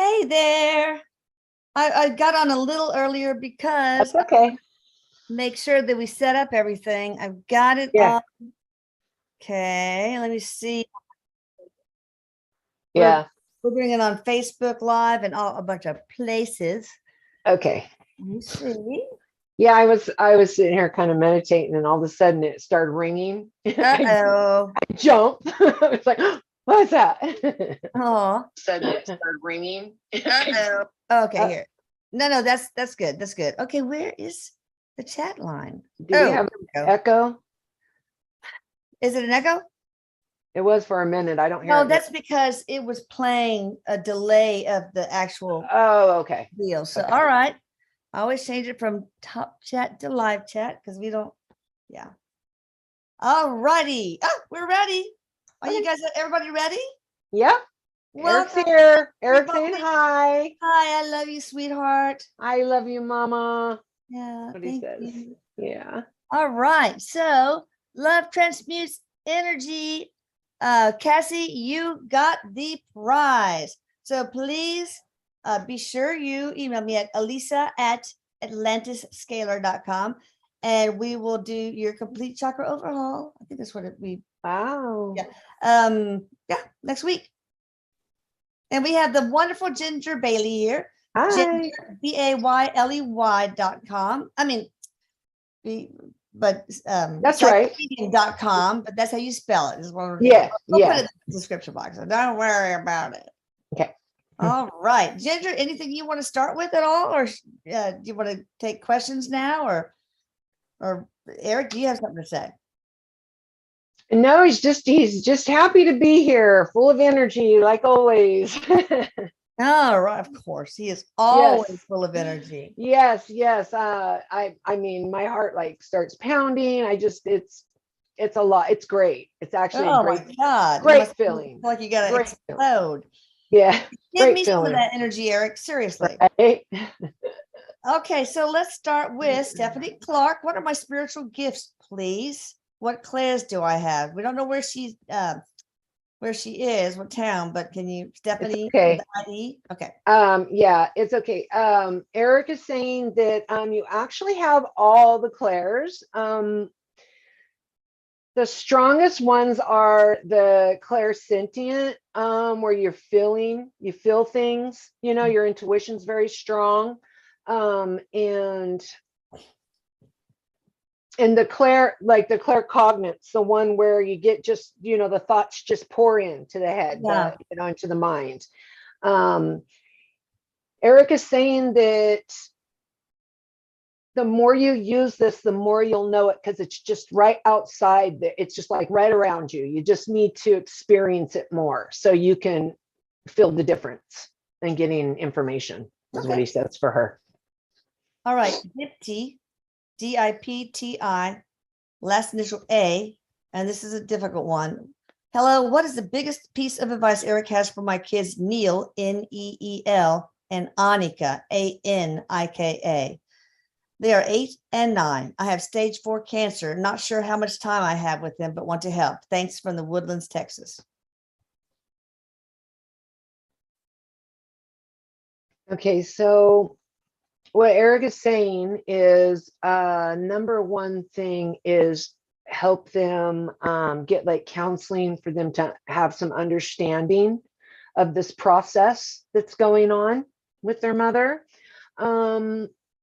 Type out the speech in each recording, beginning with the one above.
Hey there. I got on a little earlier because That's okay. make sure that we set up everything. I've got it Yeah. up. Okay, let me see. Yeah. We're doing it on Facebook Live and a bunch of places. Okay. Let me see. Yeah, I was sitting here kind of meditating, and all of a sudden it started ringing. Uh-oh. I jumped. I was like, what is that? Oh. Sudden it started ringing. Uh-oh. Okay, here. No, that's good. That's good. Okay, where is the chat line? Do we have an echo? Is it an echo? It was for a minute. I don't hear No, it. that's because it was playing a delay of the actual Okay. deal. So, Okay. all right. I always change it from top chat to live chat because we don't, yeah. All righty. Oh, we're ready. Are you guys, everybody ready? Yeah. Welcome. Eric's here. Eric's saying hi. Hi, I love you, sweetheart. I love you, Mama. Yeah, What he says. you. Yeah. All right. So, love transmutes energy. Cassie, you got the prize. So please be sure you email me at elisa@atlantisscalar.com and we will do your complete chakra overhaul. I think that's what Wow. Yeah, next week. And we have the wonderful Ginger Bailey here. Hi. Ginger, BAYLEY.com. I mean, that's right. .com, but that's how you spell it. Yeah. We'll put it in the description box, so don't worry about it. Okay. All right, Ginger, anything you want to start with at all, or do you want to take questions now, or Eric, do you have something to say? No, he's just happy to be here, full of energy, like always. All right, of course, he is always full of energy. Yes. I mean, my heart like starts pounding. It's a lot. It's great. It's actually a great, my God, great feeling. Feel like you gotta great explode. Yeah. Give me some of that energy, Eric. Seriously. Right? Okay, so let's start with Stephanie Clark. What are my spiritual gifts, please? What class do I have? We don't know where she is, what town, but can you, Stephanie? Okay. ID? Okay. Yeah, it's okay. Eric is saying that you actually have all the clairs. The strongest ones are the clairsentient, where you feel things, your intuition's very strong. And the claircognizance, the one where you get just, the thoughts just pour into the head, into the mind. Eric is saying that the more you use this, the more you'll know it, because it's just right outside there. It's just like right around you. You just need to experience it more so you can feel the difference and getting information is what he says for her. All right. Dipti, DIPTI, last initial A, and this is a difficult one. Hello, what is the biggest piece of advice Eric has for my kids, Neil, Neel, and Anika, Anika? They are 8 and 9. I have stage 4 cancer. Not sure how much time I have with them, but want to help. Thanks from the Woodlands, Texas. Okay, so what Eric is saying is number one thing is help them get like counseling for them to have some understanding of this process that's going on with their mother.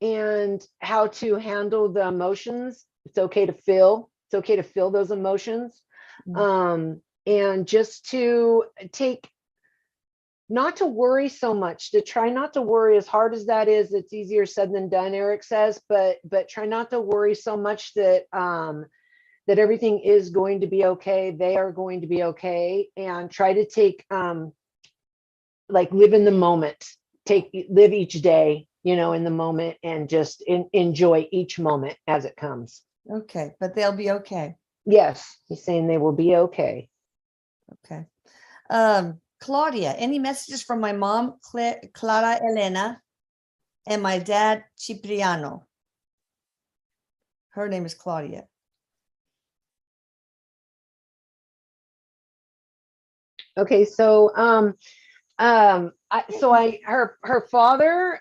And how to handle the emotions. It's okay to feel. It's okay to feel those emotions. And just to not to worry so much, to try not to worry, as hard as that is. It's easier said than done, Eric says, but try not to worry so much that that everything is going to be okay. They are going to be okay, and try to take like live in the moment. Live each day, in the moment, and just enjoy each moment as it comes. Okay, but they'll be okay. Yes, he's saying they will be okay. Okay. Claudia, any messages from my mom, Clara Elena, and my dad, Cipriano? Her name is Claudia. Okay, so her father,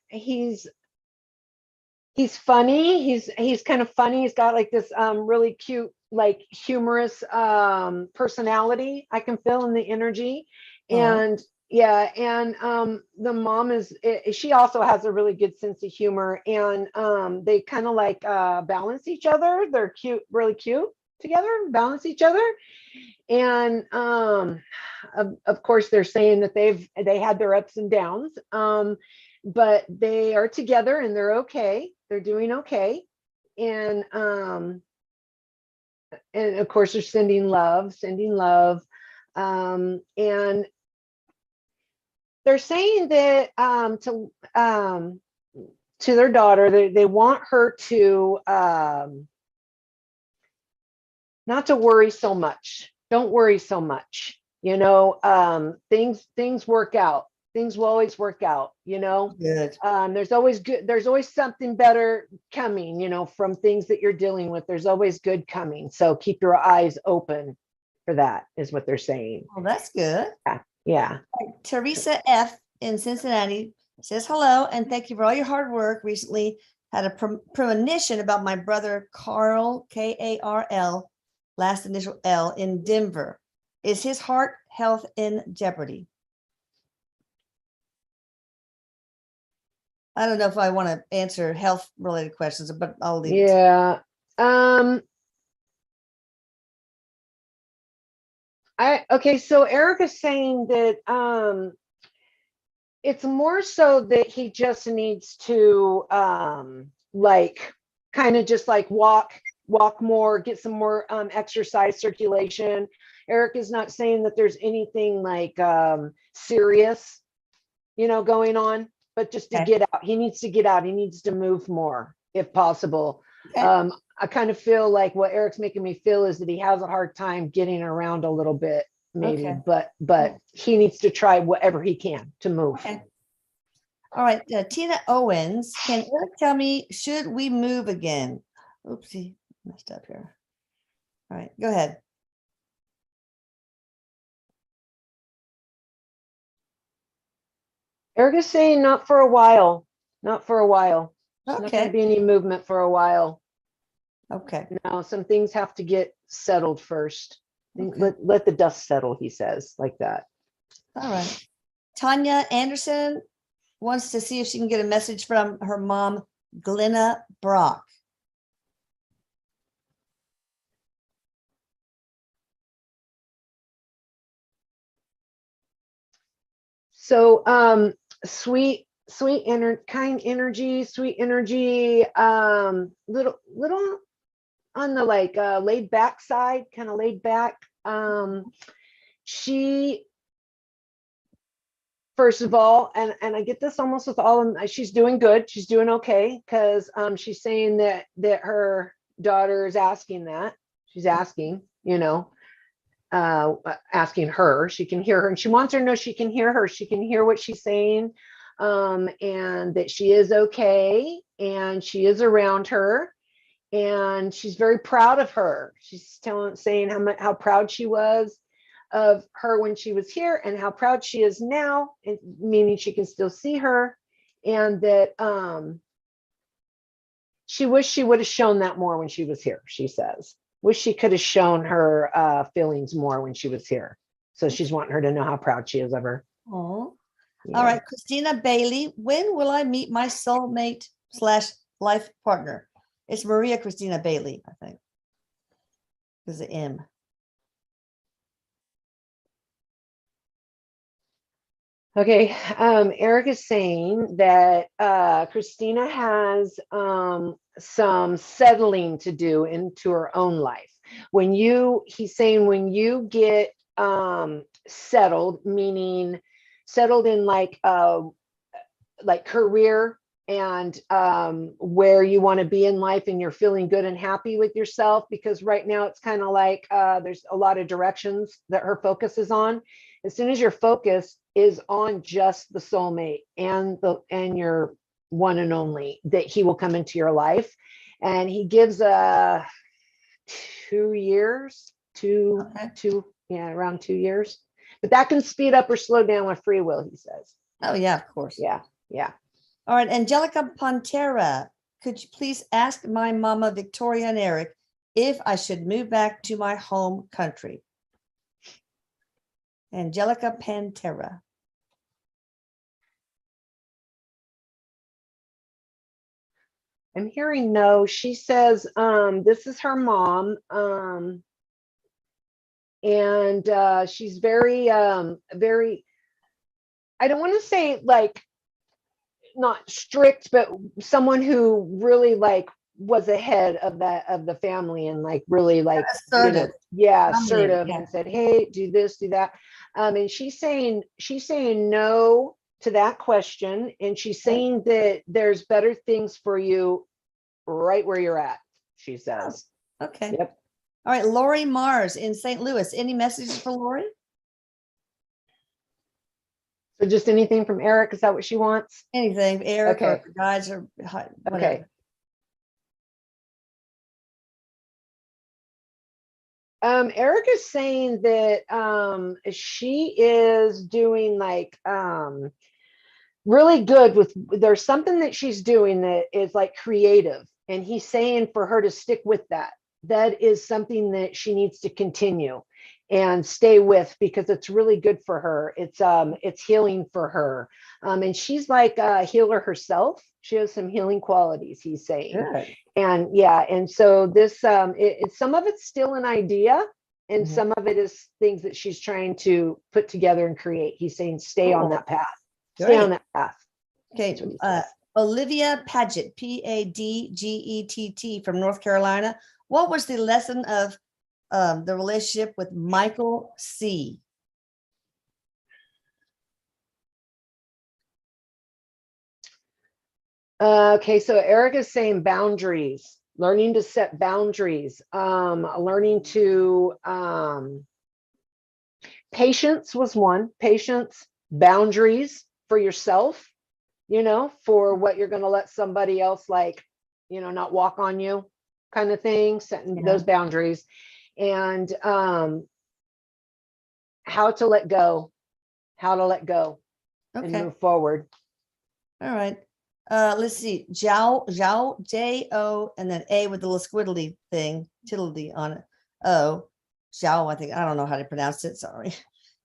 he's funny. He's kind of funny. He's got like this really cute, like humorous personality. I can feel in the energy. Oh, And yeah, and the mom she also has a really good sense of humor, and they kind of like balance each other. They're cute, really cute together, balance each other. And of course they're saying that they had their ups and downs, but they are together and they're okay, they're doing okay. And of course they're sending love, and they're saying that to their daughter, they want her to not to worry so much. Don't worry so much. Things work out. Things will always work out, good. There's always something better coming, from things that you're dealing with. There's always good coming. So keep your eyes open for that, is what they're saying. Well, that's good. Yeah. Teresa F. in Cincinnati says hello and thank you for all your hard work. Recently had a premonition about my brother Carl, Karl, last initial L, in Denver. Is his heart health in jeopardy? I don't know if I want to answer health related questions, but I'll leave it. Yeah. Okay, so Eric is saying that it's more so that he just needs to like kind of just like walk more, get some more exercise, circulation. Eric is not saying that there's anything like serious, going on, but just to get out. He needs to get out. He needs to move more if possible. Okay. I kind of feel like what Eric's making me feel is that he has a hard time getting around a little bit, maybe, Okay. but he needs to try whatever he can to move. Okay. All right. Tina Owens, can Eric tell me, should we move again? Oopsie, messed up here. All right, go ahead. Eric is saying not for a while. Not for a while. There's not going to Okay. be any movement for a while. Okay. Now, some things have to get settled first. Okay. Let the dust settle, he says, like that. All right. Tanya Anderson wants to see if she can get a message from her mom, Glenna Brock. So kind energy, sweet energy, little on the like laid back side, kind of laid back. She, first of all, and I get this almost with all of them, she's doing good, she's doing okay, because she's saying that her daughter is asking that. She's asking, asking her. She can hear her, and she wants her to know she can hear her. She can hear what she's saying, and that she is okay, and she is around her, and she's very proud of her. She's saying how proud she was of her when she was here, and how proud she is now, meaning she can still see her, and that she wished she would have shown that more when she was here. She says, wish she could have shown her feelings more when she was here. So she's wanting her to know how proud she is of her. Oh, Yeah. all right. Christina Bailey, when will I meet my soulmate / life partner? It's Maria Christina Bailey, I think. There's an M. Okay, Eric is saying that Christina has some settling to do into her own life. He's saying when you get settled, meaning settled in like career and where you want to be in life, and you're feeling good and happy with yourself, because right now it's kind of like there's a lot of directions that her focus is on. As soon as your focus is on just the soulmate and your one and only, that he will come into your life. And he gives 2 years, around 2 years, but that can speed up or slow down with free will, he says. Oh, yeah, of course. Yeah. All right. Angelica Pantera, could you please ask my mama, Victoria and Eric, if I should move back to my home country? Angelica Pantera. I'm hearing no. She says this is her mom. And she's very, very, I don't want to say like not strict, but someone who really like was ahead of the family and like really like, Assertive. Assertive, and said, hey, do this, do that. And she's saying no to that question. And she's saying that there's better things for you right where you're at, she says. Okay. Yep. All right. Lori Mars in St. Louis. Any messages for Lori? So just anything from Eric, is that what she wants? Anything, Eric, Okay. or guys, or whatever. Okay. Eric is saying that she is doing like really good with, there's something that she's doing that is like creative, and he's saying for her to stick with that. That is something that she needs to continue and stay with, because it's really good for her. It's healing for her. And she's like a healer herself. She has some healing qualities, he's saying. Good. And yeah, and so this some of it's still an idea, and some of it is things that she's trying to put together and create. He's saying stay on that path. Stay on that path. Okay. Olivia Paget, Padgett from North Carolina. What was the lesson of the relationship with Michael C? Okay, so Eric is saying boundaries, learning to set boundaries, learning to patience was one. Patience, boundaries for yourself, for what you're going to let somebody else, like, not walk on you, kind of thing, setting those boundaries. And how to let go and move forward. All right. Let's see. Zhao, J-O, and then A with the little squiddly thing, tiddly on it. O, Zhao, I think. I don't know how to pronounce it. Sorry.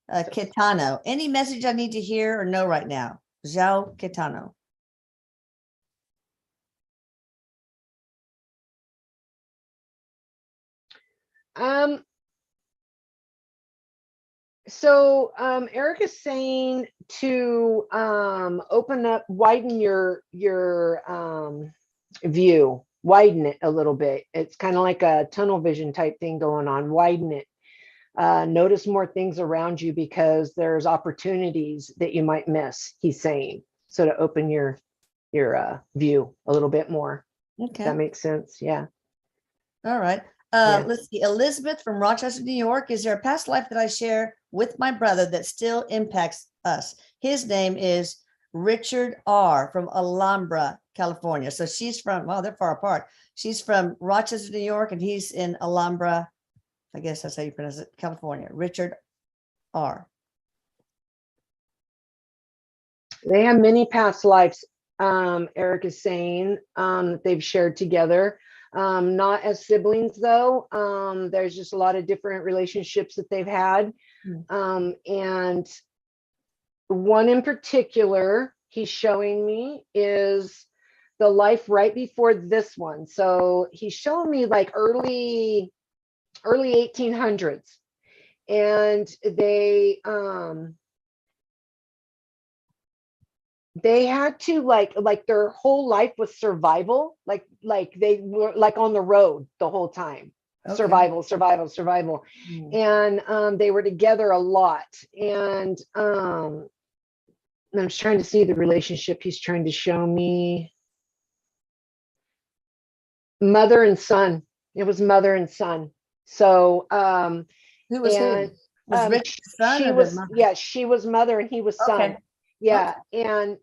Kitano. Any message I need to hear or know right now? Zhao Kitano. So Eric is saying to open up, widen your view, widen it a little bit. It's kind of like a tunnel vision type thing going on. Widen it. Notice more things around you, because there's opportunities that you might miss, he's saying. So to open your view a little bit more. Okay. That makes sense. Yeah. All right. Let's see. Elizabeth from Rochester, New York. Is there a past life that I share with my brother that still impacts us? His name is Richard R. from Alhambra, California. So she's from, well, they're far apart. She's from Rochester, New York, and he's in Alhambra. I guess that's how you pronounce it, California. Richard R. They have many past lives, Eric is saying, that they've shared together. Not as siblings, though. There's just a lot of different relationships that they've had. And one in particular he's showing me is the life right before this one. So he's showing me like early 1800s. And they had to like their whole life was survival, like they were like on the road the whole time. Survival. And they were together a lot. And I'm just trying to see the relationship he's trying to show me. Mother and son. It was mother and son. So who was who? Was Richard's son? She was, she was mother and he was son. Yeah. And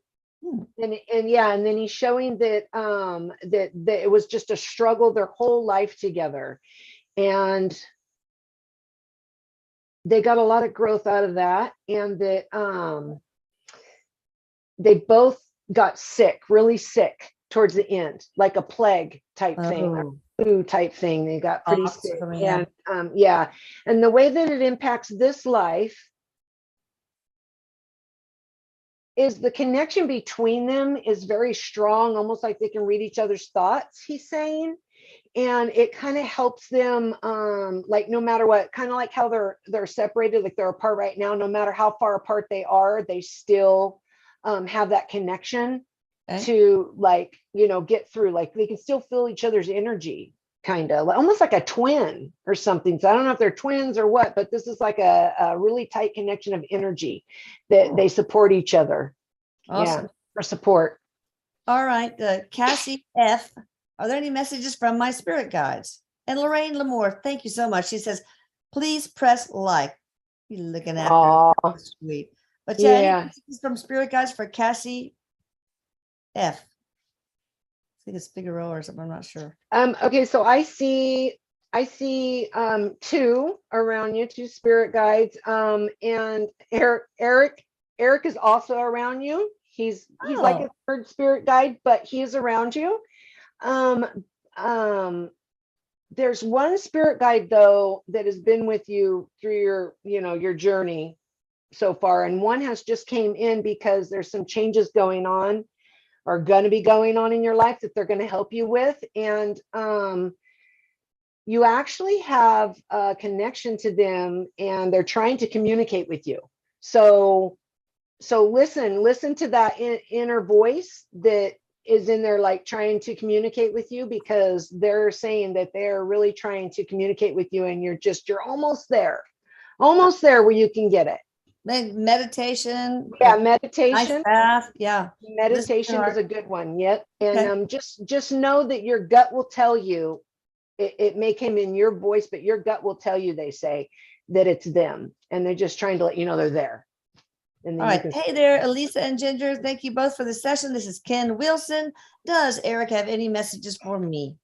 then he's showing that that it was just a struggle their whole life together. And they got a lot of growth out of that, and that they both got sick, really sick towards the end, like a plague type thing, or Oh, flu type thing. They got pretty pox or sick. something, yeah. And yeah, and the way that it impacts this life is the connection between them is very strong, almost like they can read each other's thoughts, he's saying. And it kind of helps them, like no matter what, kind of like how they're separated, like they're apart right now, no matter how far apart they are, they still have that connection Okay. to, like, you know, get through, like they can still feel each other's energy, kind of almost like a twin or something. So I don't know if they're twins or what, but this is like a really tight connection of energy that they support each other. Awesome. Yeah, for support. All right. Cassie F. Are there any messages from my spirit guides? And Lorraine Lamore, thank you so much. She says, please press like. You're looking at her. Oh, Sweet. But yeah, any yeah. messages from spirit guides for Cassie F? I think it's Figaro or something. I'm not sure. Okay, so I see two around you, two spirit guides. And Eric is also around you. He's like a third spirit guide, but he is around you. Um, there's one spirit guide though that has been with you through your, you know, your journey so far, and one has just came in because there's some changes going on, or going to be going on in your life, that they're going to help you with. And you actually have a connection to them, and they're trying to communicate with you. So listen to that inner voice that is in there, like trying to communicate with you, because they're saying that they're really trying to communicate with you, and you're almost there where you can get it. Meditation. Yeah, Nice meditation. bath. Yeah. Meditation is a good one. Yep. And Okay. just know that your gut will tell you, it may come in your voice, but your gut will tell you, they say, that it's them, and they're just trying to let you know they're there. And All then you right. can. Hey there, Elisa and Ginger. Thank you both for the session. This is Ken Wilson. Does Eric have any messages for me?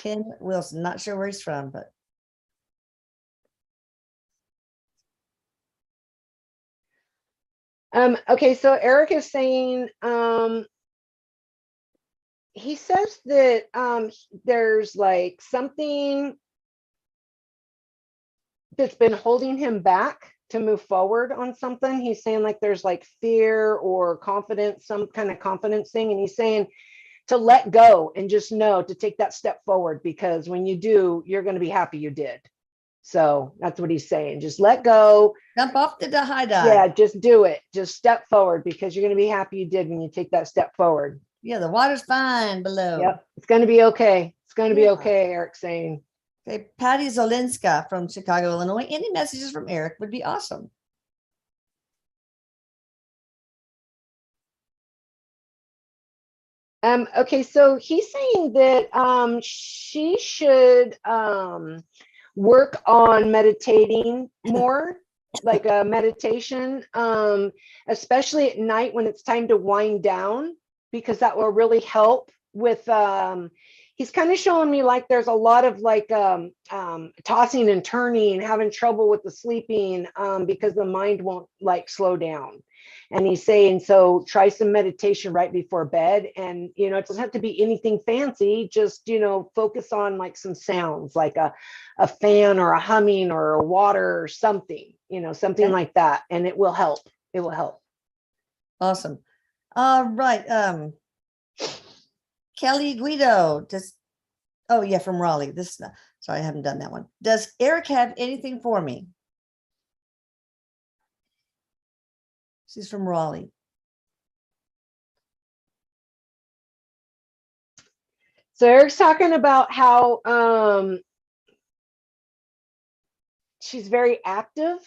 Ken Wilson. Not sure where he's from, but Okay, so Eric is saying, he says that there's like something that's been holding him back to move forward on something. He's saying like there's like fear or confidence, some kind of confidence thing. And he's saying to let go and just know to take that step forward, because when you do, you're going to be happy you did. So that's what he's saying. Just let go. jump off the high dive. Yeah, just do it. Just step forward, because you're going to be happy you did when you take that step forward. Yeah, the water's fine below. Yep. It's going to be okay. It's going to be Yeah. okay, Eric's saying. Okay, Patty Zolinska from Chicago, Illinois. Any messages from Eric would be awesome. Okay, so he's saying that she should work on meditating more, like a meditation, especially at night when it's time to wind down, because that will really help with he's kind of showing me like there's a lot of like tossing and turning, having trouble with the sleeping, because the mind won't like slow down. And he's saying, so try some meditation right before bed. And, you know, it doesn't have to be anything fancy. Just, you know, focus on like some sounds, like a fan or a humming or a water or something, you know, something Okay. like that. And it will help. It will help. Awesome. All right. Kelly Guido, oh yeah, from Raleigh. Sorry, I haven't done that one. Does Eric have anything for me? She's from Raleigh. So Eric's talking about how she's very active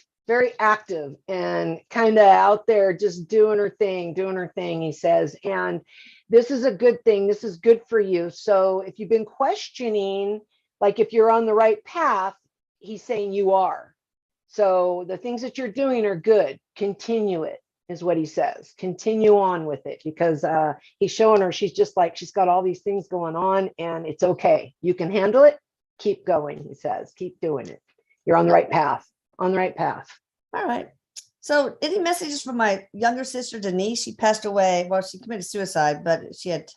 and kind of out there just doing her thing, he says. And this is a good thing. This is good for you. So if you've been questioning, like if you're on the right path, he's saying you are. So the things that you're doing are good. Continue it, is what he says. Continue on with it, because he's showing her she's just like, she's got all these things going on, and it's okay. You can handle it. Keep going, he says. Keep doing it. You're on the right path. on the right path. All right. So any messages from my younger sister, Denise? She passed away. Well, she committed suicide, but she had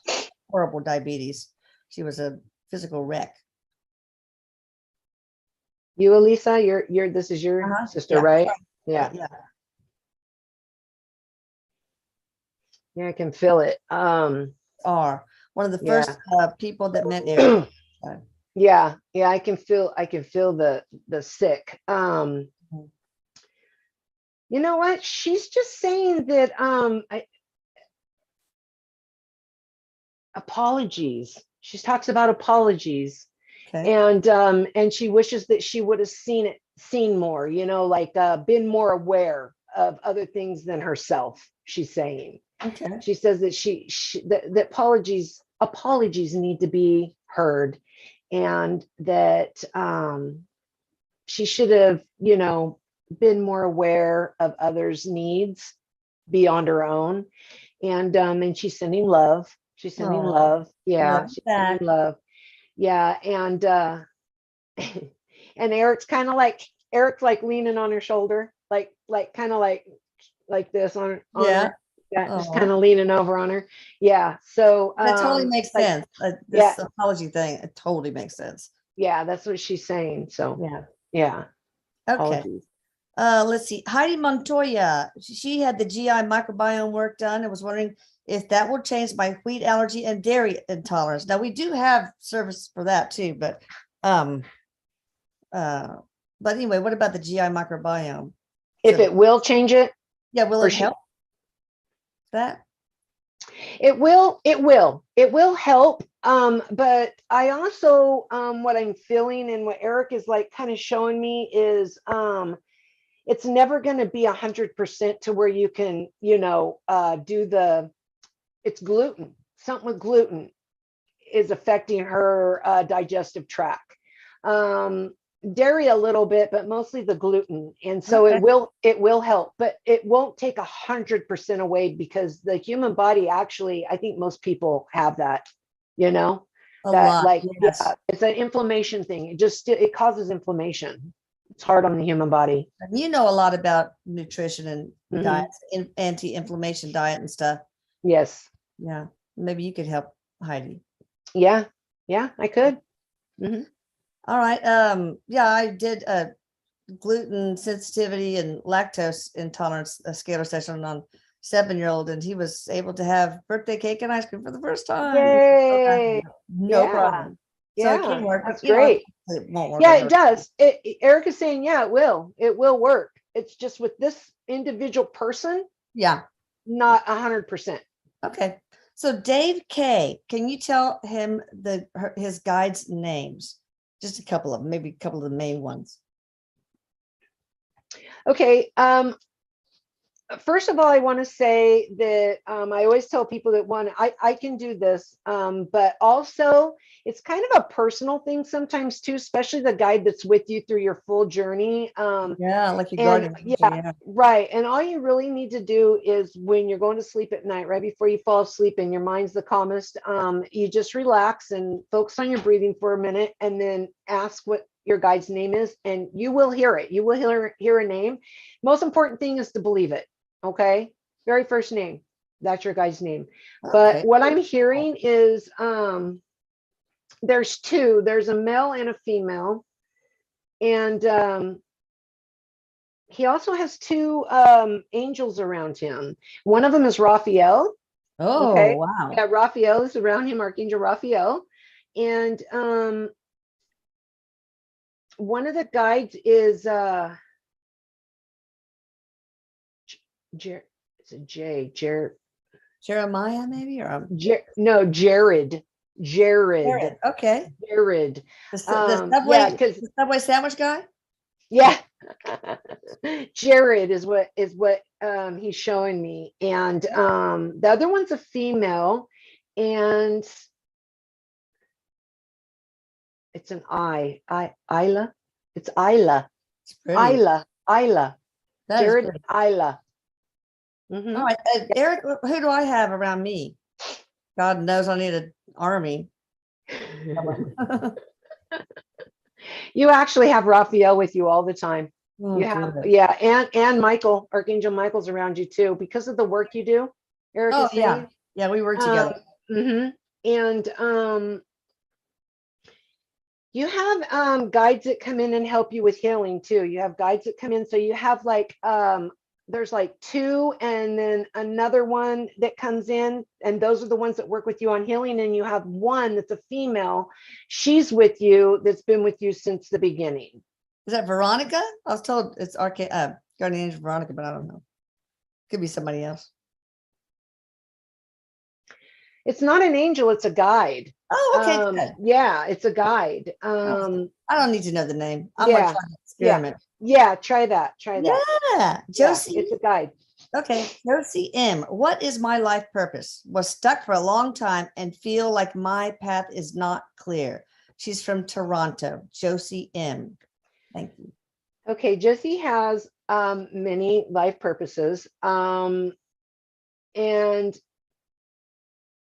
horrible diabetes. She was a physical wreck. You, Elisa, this is your sister, Yeah. right? Yeah. Yeah, I can feel it. Are one of the Yeah. first people that met Eric. Yeah, I can feel the sick. You know what? She's just saying that apologies. She talks about apologies. Okay. And she wishes that she would have seen more, you know, like been more aware of other things than herself, she's saying. Okay. She says that that apologies need to be heard, and that she should have, you know, been more aware of others' needs beyond her own. And she's sending love. She's sending love. Yeah, Love she's back. sending love. Yeah, and and Eric's leaning on her shoulder, like kind of like this on Yeah. her. Yeah, just kind of leaning over on her. Yeah, so that totally makes sense. This apology thing, it totally makes sense. Yeah, that's what she's saying. So yeah. Okay. Apologies. Let's see. Heidi Montoya, she had the GI microbiome work done and was wondering if that will change my wheat allergy and dairy intolerance. Now we do have service for that too, but anyway, what about the GI microbiome? If it will change it? Yeah, will it help that? It will help. But I also what I'm feeling and what Eric is like kind of showing me is it's never going to be 100% to where you can, you know, it's gluten. Something with gluten is affecting her digestive tract. Dairy a little bit, but mostly the gluten. And so it will help, but it won't take 100% away, because the human body actually, I think most people have that, you know, it's an inflammation thing. It causes inflammation. It's hard on the human body. And you know a lot about nutrition and diets, anti-inflammation diet and stuff. Yes. Yeah. Maybe you could help Heidi. Yeah, I could. All right. Yeah, I did a gluten sensitivity and lactose intolerance scalar session on 7-year-old, and he was able to have birthday cake and ice cream for the first time. Yay! No problem. Yeah, so it can work. That's great. It won't work. Yeah, it does. Eric is saying, yeah, it will work. It's just with this individual person. Yeah. Not 100%. Okay. So Dave K, can you tell him his guides' names? Just a couple of them, maybe a couple of the main ones. Okay. First of all, I want to say that I always tell people that I can do this, but also it's kind of a personal thing sometimes too, especially the guide that's with you through your full journey. Yeah, like your guardian. Yeah, right. And all you really need to do is when you're going to sleep at night, right before you fall asleep and your mind's the calmest, you just relax and focus on your breathing for a minute, and then ask what your guide's name is, and you will hear it. You will hear a name. Most important thing is to believe it. Okay, very first name, that's your guide's name. But what I'm hearing is there's two. There's a male and a female, and he also has two angels around him. One of them is Raphael. Oh, wow. Yeah, Raphael is around him, Archangel Raphael. And one of the guides is Jeremiah, maybe, or no, Jared. Okay. Jared. The Subway, because the Subway sandwich guy. Yeah. Jared is what he's showing me, and the other one's a female, and it's an Isla. It's Isla. Isla. Jared and Isla. All right, Eric, who do I have around me? God knows I need an army. You actually have Raphael with you all the time. Oh, You have, good. yeah, and Michael, Archangel Michael's around you too, because of the work you do, Eric Oh, is yeah. saying. Yeah, we work Um, together. and you have guides that come in and help you with healing too. You have guides that come in. So you have like there's like two and then another one that comes in, and those are the ones that work with you on healing. And you have one that's a female. She's with you, that's been with you since the beginning. Is that Veronica? I was told it's Guardian Angel Veronica, but I don't know. Could be somebody else. It's not an angel, it's a guide. Oh, okay, good. Yeah, it's a guide. I don't need to know the name. I'm like Yeah, trying to yeah, experiment. yeah, try that, try that. Yeah, Yeah, Josie. it's a guide. Okay, Josie M. What is my life purpose? Was stuck for a long time and feel like my path is not clear. She's from Toronto. Josie M. Thank you. Okay, Jessie has many life purposes. And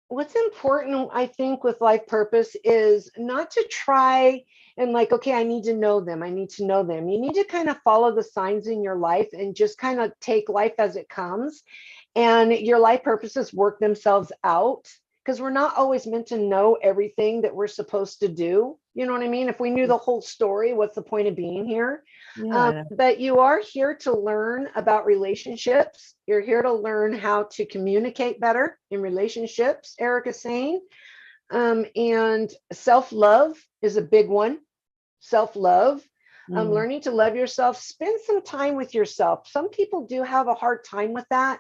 what's important, I think, with life purpose is not to try and like, okay, I need to know them. I need to know them. You need to kind of follow the signs in your life and just kind of take life as it comes. And your life purposes work themselves out, because we're not always meant to know everything that we're supposed to do. You know what I mean? If we knew the whole story, what's the point of being here? Yeah, I know. But you are here to learn about relationships. You're here to learn how to communicate better in relationships, Eric is saying. And self-love is a big one. Self-love. Learning to love yourself. Spend some time with yourself. Some people do have a hard time with that,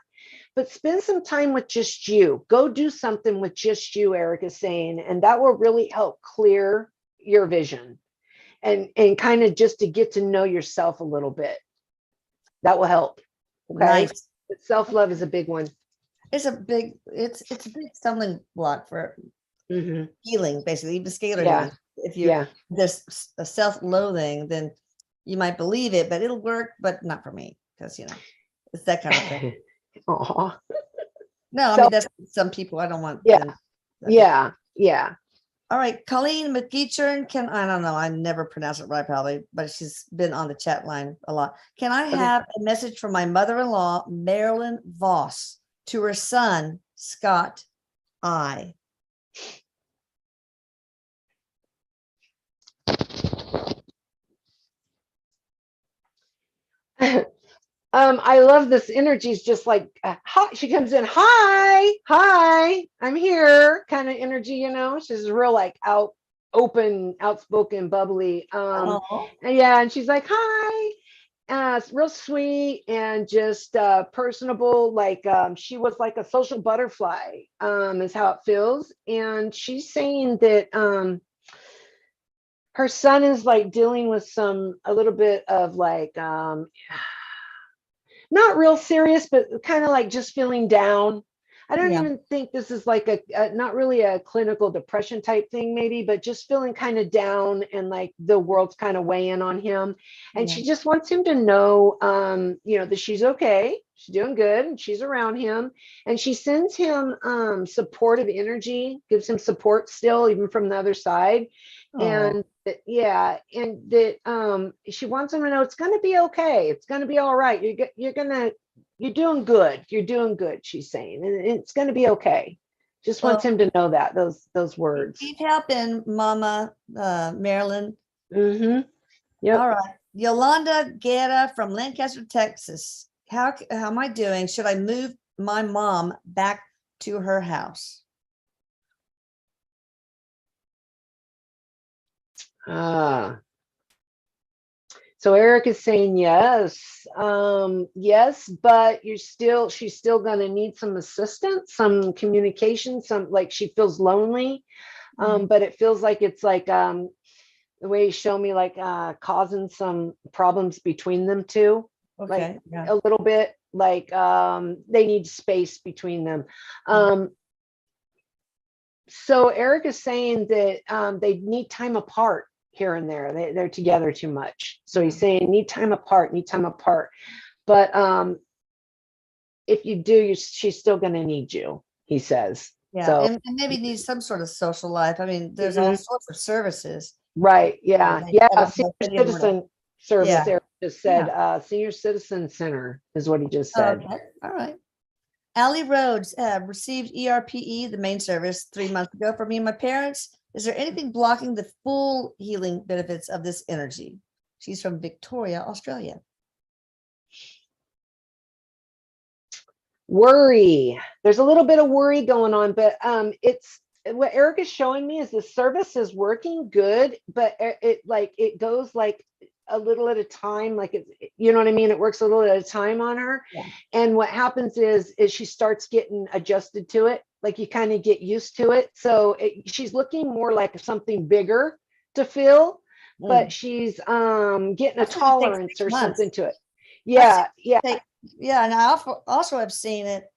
but spend some time with just you. Go do something with just you, Eric is saying, and that will really help clear your vision and kind of just to get to know yourself a little bit. That will help. Okay. Nice. But self-love is a big one. It's a big stumbling block for healing, basically, even scalar Yeah. healing. If you're there's a self-loathing, then you might believe it, but it'll work, but not for me, because it's that kind of thing. Aw. No, I mean that's some people. I don't want them. Yeah. All right, Colleen McGeechern, I don't know, I never pronounce it right probably, but she's been on the chat line a lot. Can I have a message from my mother-in-law, Marilyn Voss, to her son, Scott I? I love this energy. Is just like, hi, she comes in, hi, I'm here kind of energy, she's real like open, outspoken, bubbly. And yeah, and she's like, hi, it's real sweet and just personable. Like she was like a social butterfly, is how it feels. And she's saying that her son is like dealing with a little bit of like not real serious, but kind of like just feeling down. I don't even think this is like not really a clinical depression type thing, maybe, but just feeling kind of down and like the world's kind of weighing on him. And she just wants him to know, that she's okay, she's doing good, and she's around him. And she sends him supportive energy, gives him support still, even from the other side. And and that she wants him to know it's going to be okay, it's going to be all right, you're doing good, she's saying, and it's going to be okay. Just wants him to know that those words. Keep helping, Mama Marilyn. Yep. All right, Yolanda Guerra from Lancaster, Texas. How am I doing? Should I move my mom back to her house? So Eric is saying yes, yes, but she's still going to need some assistance, some communication, some, like, she feels lonely, but it feels like it's like the way you show me, like causing some problems between them two, like a little bit, like they need space between them. So Eric is saying that they need time apart here and there. They're together too much. So he's saying need time apart. But if you do, she's still going to need you, he says. Yeah, so, and maybe needs some sort of social life. I mean, there's all sorts of services. Right. Yeah. Yeah. Senior citizen. service. Yeah. Eric just said senior citizen center is what he just said. Okay. All right. Allie Rhodes received ERPE, the main service, 3 months ago for me and my parents. Is there anything blocking the full healing benefits of this energy? She's from Victoria, Australia. Worry. There's a little bit of worry going on, but it's what Eric is showing me is the service is working good, but it goes like a little at a time, like it's, you know what I mean? It works a little at a time on her. Yeah. And what happens is she starts getting adjusted to it. Like you kind of get used to it. So she's looking more like something bigger to fill, but she's getting a tolerance or something to it. Yeah. Yeah. Yeah. And I also have seen it,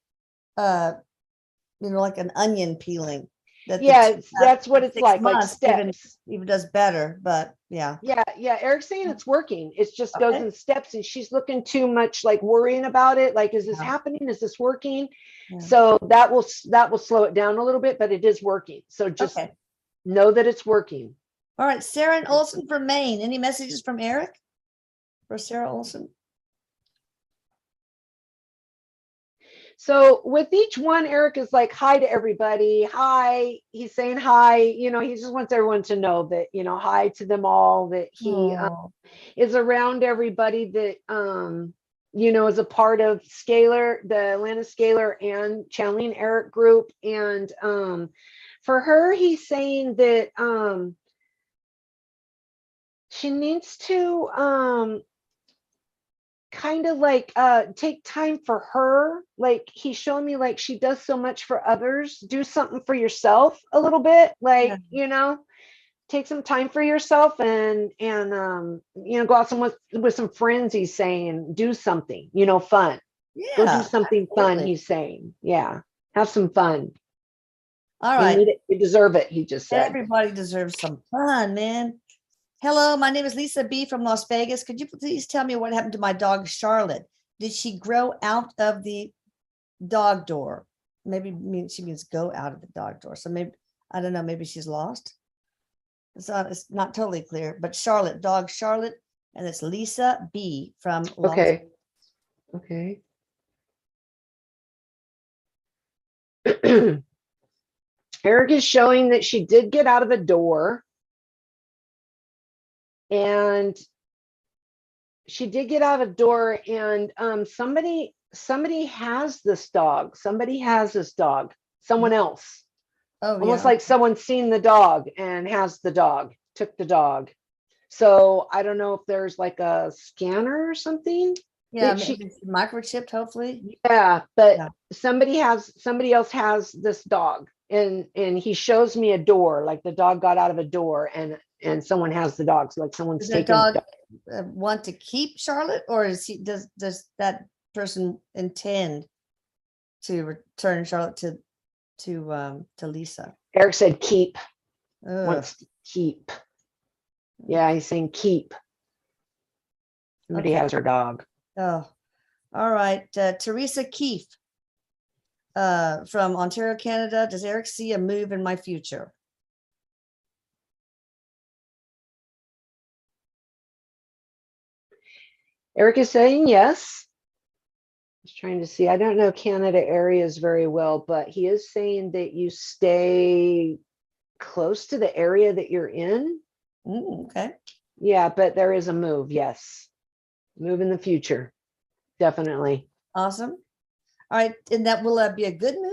like an onion peeling. That's what it's like steps. Even does better, but yeah. Eric's saying it's working. It just goes in steps, and she's looking too much like worrying about it. Like, is this happening? Is this working? Yeah. So that will slow it down a little bit, but it is working. So just know that it's working. All right, Sarah Olson from Maine. Any messages from Eric for Sarah Olson? So with each one, Eric is like, hi to everybody. Hi. He's saying hi. He just wants everyone to know that, hi to them all, that he is around everybody that, is a part of Scalar, the Atlantis Scalar and Channeling Eric group. And for her, he's saying that she needs to kind of like take time for her. Like he's showing me like she does so much for others. Do something for yourself a little bit, like take some time for yourself and go out with some friends. He's saying do something fun. Go do something fun. He's saying have some fun. All right, you deserve it. He just said everybody deserves some fun, man. Hello, my name is Lisa B. from Las Vegas. Could you please tell me what happened to my dog, Charlotte? Did she grow out of the dog door? Maybe she means go out of the dog door. So maybe, I don't know, maybe she's lost. It's not totally clear, but Charlotte, dog Charlotte, and it's Lisa B. from Las Vegas. Okay. Eric is showing that she did get out of a door. And she did get out of a door, and somebody has this dog. Somebody has this dog. Someone else. Almost like someone's seen the dog and has the dog, took the dog. So I don't know if there's like a scanner or something. Yeah, maybe microchipped, hopefully. Yeah, but somebody else has this dog, and he shows me a door, like the dog got out of a door, and someone has the dog. So like someone's taking the dog. Want to keep Charlotte, or does that person intend to return Charlotte to Lisa? Eric said keep. Wants to keep. Yeah, he's saying keep. Somebody has her dog. Oh, all right. Teresa Keefe from Ontario, Canada. Does Eric see a move in my future? Eric is saying yes. Just trying to see. I don't know Canada areas very well, but he is saying that you stay close to the area that you're in. Okay. Yeah, but there is a move. Yes. Move in the future. Definitely. Awesome. All right. And that will be a good move?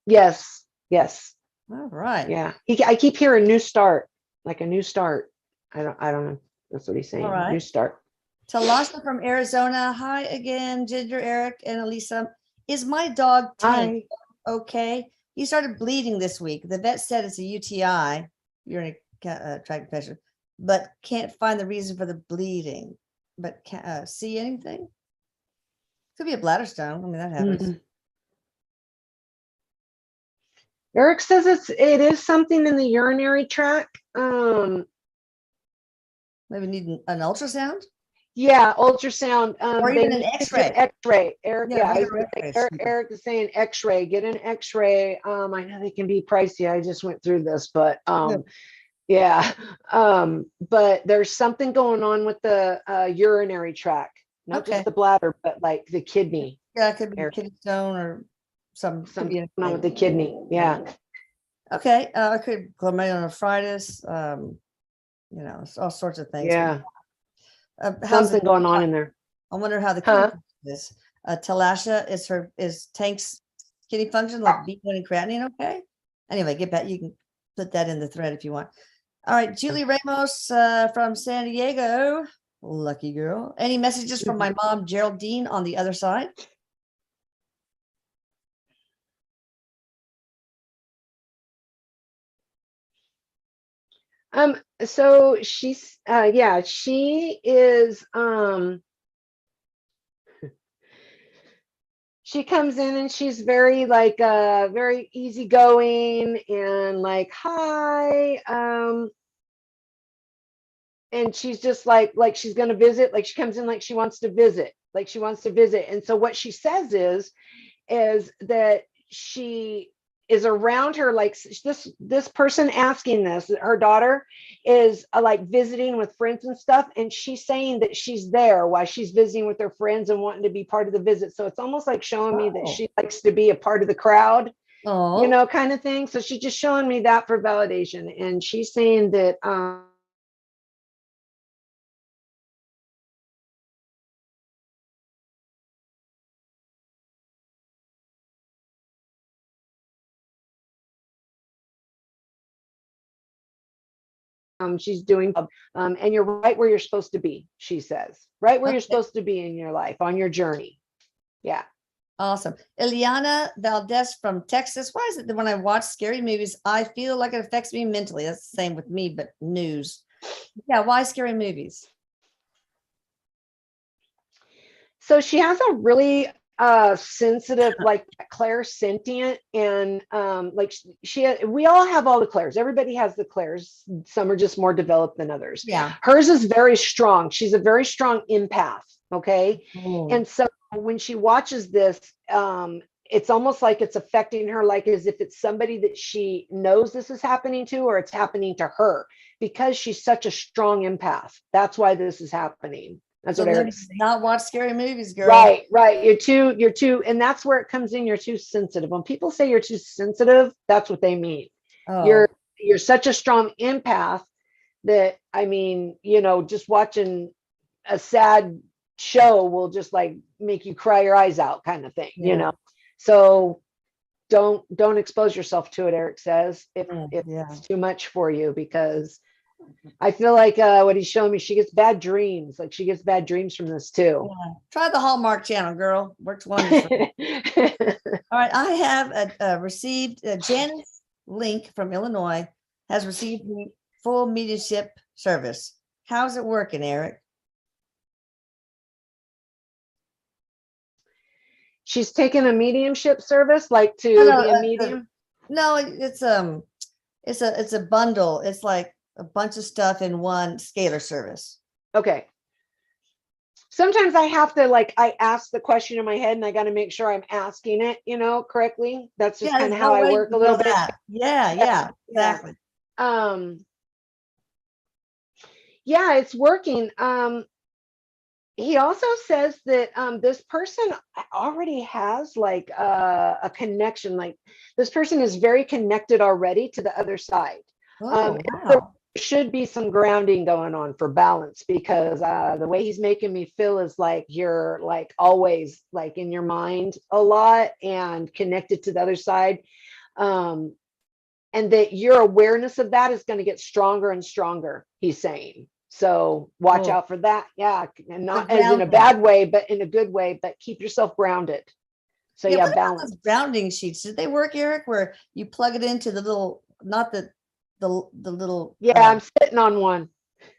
Yes. All right. Yeah. I keep hearing new start, like a new start. I don't know. That's what he's saying. All right. New start. Talasha from Arizona. Hi again, Ginger, Eric, and Elisa. Is my dog Tank okay? He started bleeding this week. The vet said it's a UTI, urinary tract infection, but can't find the reason for the bleeding. But can't see anything. Could be a bladder stone. I mean, that happens. Eric says it is something in the urinary tract. Maybe need an ultrasound. Yeah, ultrasound. Or even an X-ray. X-ray. Eric, Eric is saying X-ray. Get an X-ray. I know they can be pricey. I just went through this, but Yeah. But there's something going on with the urinary tract, not Okay. just the bladder, but like the kidney. Yeah, it could be Eric. kidney stone or could be Something going on anything. with the kidney. Yeah. Okay, I could glomerulonephritis, you know, all sorts of things. Yeah. How's Something it? going on in there. I wonder how the kidney Huh? function is. Talasha is Tank's kidney function like B1 and creatinine. Okay. Anyway, get back. You can put that in the thread if you want. All right, Julie Ramos from San Diego. Lucky girl. Any messages from my mom, Geraldine, on the other side? So she's yeah, she is she comes in and she's very like very easygoing and like hi and she's just like she's going to visit, like she comes in like she wants to visit, like she wants to visit. And so what she says is that she is around her, like this person asking this, her daughter is like visiting with friends and stuff, and she's saying that she's there while she's visiting with her friends and wanting to be part of the visit. So it's almost like showing me that she likes to be a part of the crowd, you Oh, know, kind of thing. So she's just showing me that for validation, and she's saying that she's doing, and you're right where you're supposed to be, she says, right where you're okay. supposed to be in your life, on your journey. Yeah. Awesome. Ileana Valdez from Texas. Why is it that when I watch scary movies, I feel like it affects me mentally? That's the same with me, but news. Yeah, why scary movies? So she has a really sensitive, like clairsentient, and like we all have all the clairs. Everybody has the clairs. Some are just more developed than others. Yeah. Hers is very strong. She's a very strong empath. Okay. Oh, And so when she watches this, it's almost like it's affecting her, like as if it's somebody that she knows this is happening to, or it's happening to her, because she's such a strong empath. That's why this is happening. That's so what learn Eric's to saying. not watch scary movies, girl. Right, right. You're too, and that's where it comes in. You're too sensitive. When people say you're too sensitive, that's what they mean. Oh, You're you're such a strong empath that, I mean, you know, just watching a sad show will just like make you cry your eyes out, kind of thing, you yeah. know. So don't expose yourself to it, Eric says, if Yeah. it's too much for you, because I feel like what he's showing me, she gets bad dreams. Like she gets bad dreams from this too. Yeah. Try the Hallmark channel, girl. Works wonders. All right. I have received Janice Link from Illinois has received the full mediumship service. How's it working, Eric? She's taken a mediumship service, like No, to no, be a medium. no, it's a bundle. It's like a bunch of stuff in one scalar service. Okay. Sometimes I have to, like, I ask the question in my head and I got to make sure I'm asking it, you know, correctly. That's just Yeah, kind there's of how no I way work a you know little bit. that. Yeah, Yeah. exactly. Yeah, it's working. He also says that this person already has like a connection. Like this person is very connected already to the other side. Oh, There wow. should be some grounding going on for balance, because the way he's making me feel is like you're like always like in your mind a lot and connected to the other side. And that your awareness of that is going to get stronger and stronger, he's saying. So watch Cool. out for that. Yeah. And The not as in a grounding. bad way, but in a good way, but keep yourself grounded. So Yeah, yeah, what about balance. those grounding sheets? Did they work, Eric? Where you plug it into the little, not the little. Yeah, I'm sitting on one.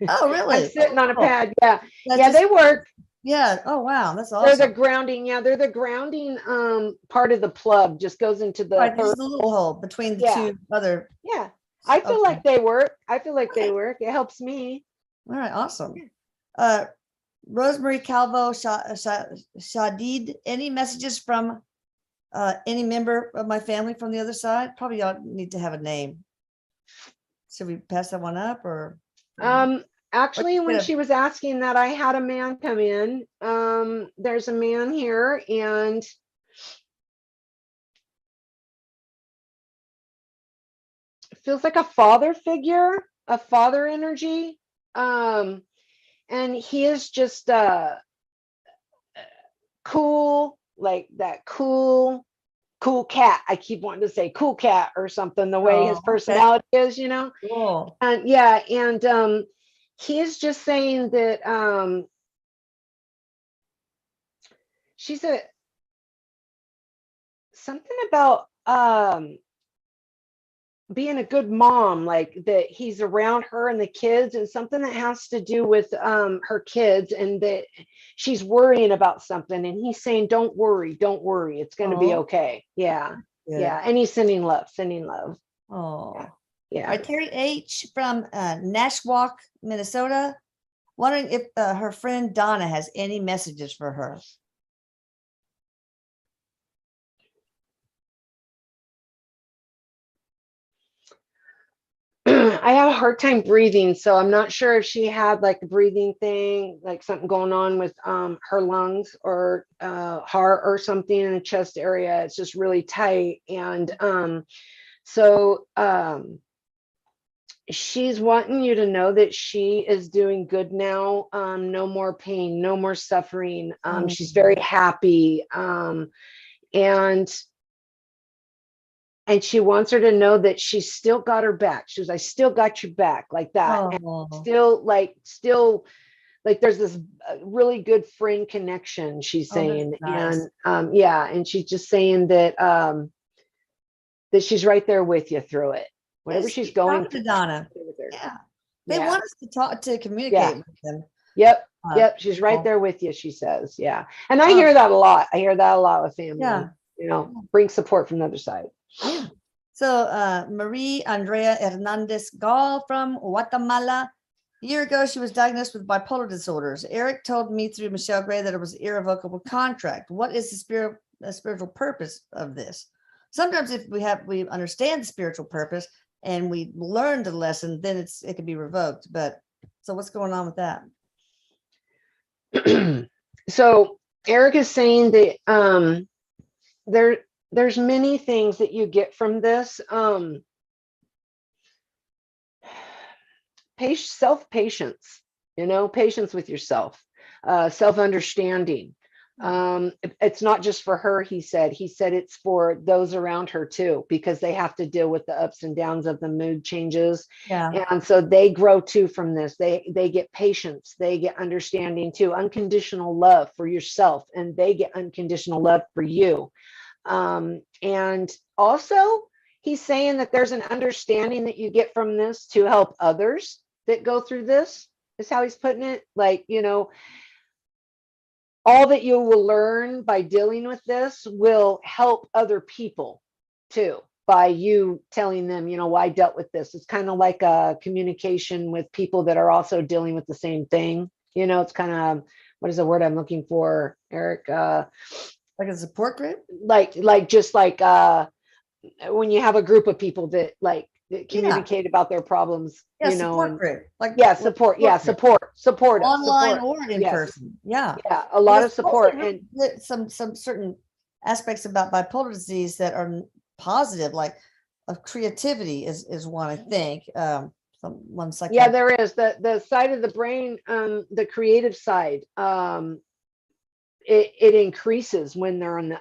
Oh, I'm really? sitting on a Oh, pad. Yeah. that Yeah, just they work. yeah. Oh, wow, that's They're the awesome. grounding. Yeah, they're the grounding part of the plug, just goes into All the right, third. there's a little hole between the Yeah. two other. Yeah. I feel Okay. like they work. I feel like they Okay. work. It helps me. All right, awesome. Uh, Rosemary Calvo Shadid, any messages from any member of my family from the other side? Probably ought need to have a name. should we pass that one up or? Actually, when Yeah. she was asking that, I had a man come in. There's a man here, and it feels like a father figure, a father energy. And he is just cool, like that cool cat. I keep wanting to say cool cat or something, the way his Oh, okay. personality is, you know. Cool. And yeah, and he's just saying that she's a something about being a good mom, like that he's around her and the kids, and something that has to do with her kids, and that she's worrying about something, and he's saying, don't worry, it's going to be Oh, okay. Yeah. good. Yeah, and he's sending love. Oh, all Yeah. right. Terry H from Nashwauk, Minnesota, wondering if her friend Donna has any messages for her. I have a hard time breathing, so I'm not sure if she had like a breathing thing, like something going on with her lungs or heart or something in the chest area. It's just really tight, and so she's wanting you to know that she is doing good now. No more pain, no more suffering. She's very happy, and she wants her to know that she's still got her back. She was, I still got your back, like that. And Oh, still like there's this really good friend connection, she's oh, that's saying. nice. And yeah, and she's just saying that that she's right there with you through it. Whatever Yes, she's keep going talking to through. Donna. With her. Yeah. They Yeah. want us to talk, to communicate Yeah. with them. Yep. Uh, Yep. She's right well, there with you, she says. Yeah. And I hear that a lot. I hear that a lot with family. Yeah. You know, bring support from the other side. Yeah. So Marie Andrea Hernandez Gall from Guatemala. A year ago, she was diagnosed with bipolar disorders. Eric told me through Michelle Gray that it was an irrevocable contract. What is the spiritual purpose of this? Sometimes if we understand the spiritual purpose and we learn the lesson, then it can be revoked. But so what's going on with that? So Eric is saying that there's many things that you get from this. Self-patience, you know, patience with yourself, self-understanding. It's not just for her, he said it's for those around her too, because they have to deal with the ups and downs of the mood changes. Yeah. And so they grow too from this. They get patience, they get understanding too, unconditional love for yourself, and they get unconditional love for you. And also he's saying that there's an understanding that you get from this to help others that go through this, is how he's putting it. Like, you know, all that you will learn by dealing with this will help other people too, by you telling them, you know, well, I dealt with this. It's kind of like a communication with people that are also dealing with the same thing. You know, it's kind of, what is the word I'm looking for, Eric? Like a support group? Like when you have a group of people that that communicate about their problems, Yeah, you know, support group. Like support online or in person. Yeah. A lot of There's support. also And some certain aspects about bipolar disease that are positive, like creativity is one, I think. One second. Yeah, there is the side of the brain, the creative side. It increases when they're on the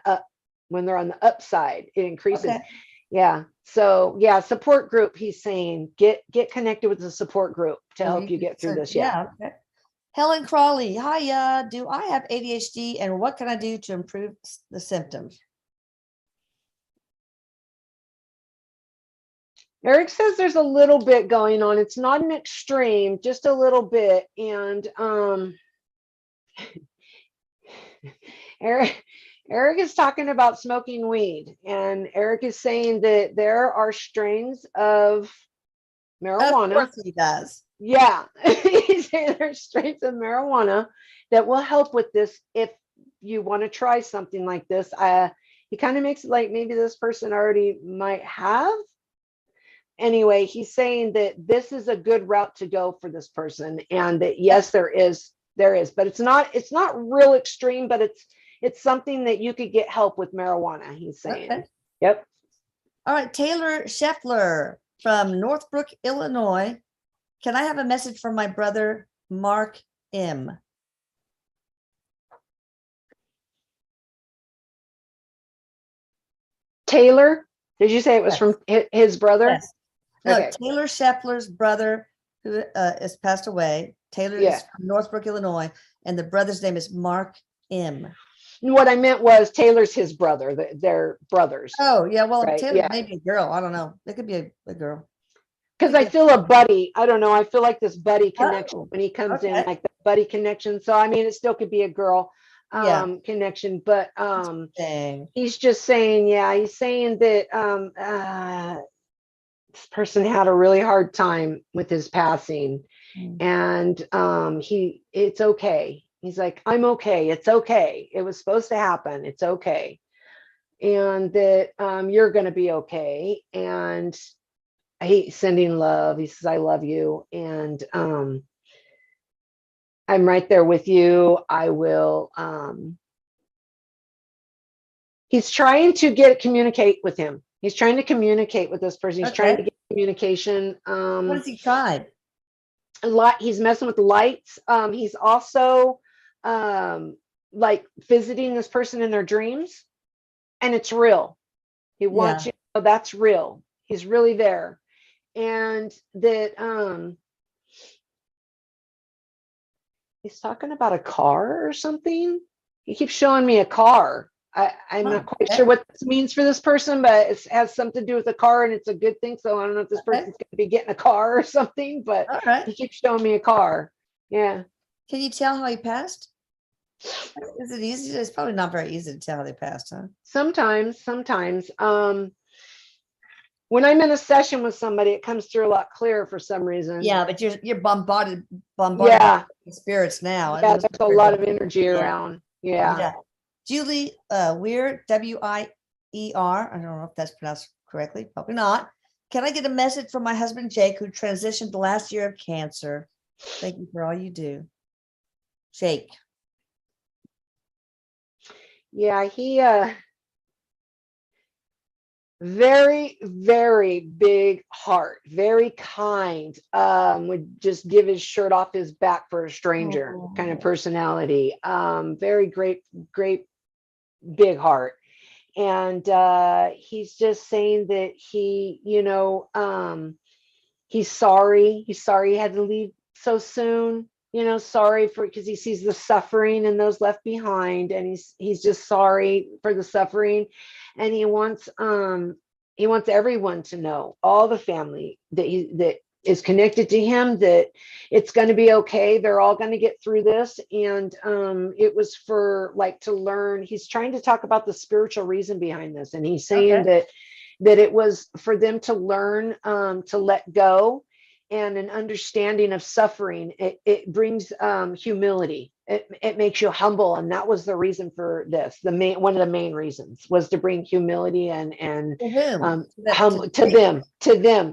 upside. It increases. Okay. Yeah. So yeah, support group. He's saying get connected with the support group to help you get through this. Yeah. Okay. Helen Crawley, hiya. Do I have ADHD and what can I do to improve the symptoms? Eric says there's a little bit going on. It's not an extreme, just a little bit. And Eric is talking about smoking weed, and Eric is saying that there are strains of marijuana. Of course he does. Yeah, he's saying there's strains of marijuana that will help with this if you want to try something like this. He kind of makes it like maybe this person already might have anyway, he's saying that this is a good route to go for this person, and that yes, there is, but it's not real extreme, but it's something that you could get help with marijuana, he's saying. Okay. Yep. All right, Taylor Scheffler from Northbrook, Illinois. Can I have a message from my brother, Mark M? Taylor, did you say it was Yes. from his brother? Yes. No, Okay. Taylor Scheffler's brother, who has passed away. Taylor Yeah. is from Northbrook, Illinois, and the brother's name is Mark M. What I meant was Taylor's his brother. They're brothers. Oh, yeah. Well, Right, Taylor yeah. may be a girl. I don't know. It could be a girl. Because I feel a buddy. I don't know. I feel like this buddy connection Oh, when he comes in, okay. like the buddy connection. So I mean, it still could be a girl Yeah. connection, but Dang. he's just saying, yeah, he's saying that this person had a really hard time with his passing, and it's okay. He's like, I'm okay. It's okay. It was supposed to happen. It's okay. And that you're going to be okay. And he's sending love. He says, I love you. And I'm right there with you. I will. He's trying to communicate with him. He's trying to communicate with this person. He's trying to get communication. What has he tried? A lot. He's messing with the lights. He's also like visiting this person in their dreams, and it's real. He wants you to know that's real. He's really there. And that he's talking about a car or something. He keeps showing me a car. I'm not quite sure what this means for this person, but it has something to do with a car, and it's a good thing. So I don't know if this person's going to be getting a car or something, but he keeps showing me a car. Yeah. Can you tell how he passed? Is it easy? It's probably not very easy to tell how they passed, huh? Sometimes. When I'm in a session with somebody, it comes through a lot clearer for some reason. Yeah, but you're bombarded Yeah. with spirits now. Yeah, there's a lot of energy around. Yeah. Julie Weir, W-I-E-R. I don't know if that's pronounced correctly. Probably not. Can I get a message from my husband, Jake, who transitioned the last year of cancer? Thank you for all you do. Jake. Yeah, he very, very big heart, very kind, would just give his shirt off his back for a stranger kind of personality. Very great big heart. And he's just saying that he, he's sorry he had to leave so soon, sorry because he sees the suffering and those left behind, and he's just sorry for the suffering. And he wants everyone to know, all the family that is connected to him, that it's going to be okay. They're all going to get through this. And it was for to learn. He's trying to talk about the spiritual reason behind this. And he's saying that it was for them to learn to let go, and an understanding of suffering. It brings humility. It makes you humble. And that was the reason for this. One of the main reasons was to bring humility and humble to them.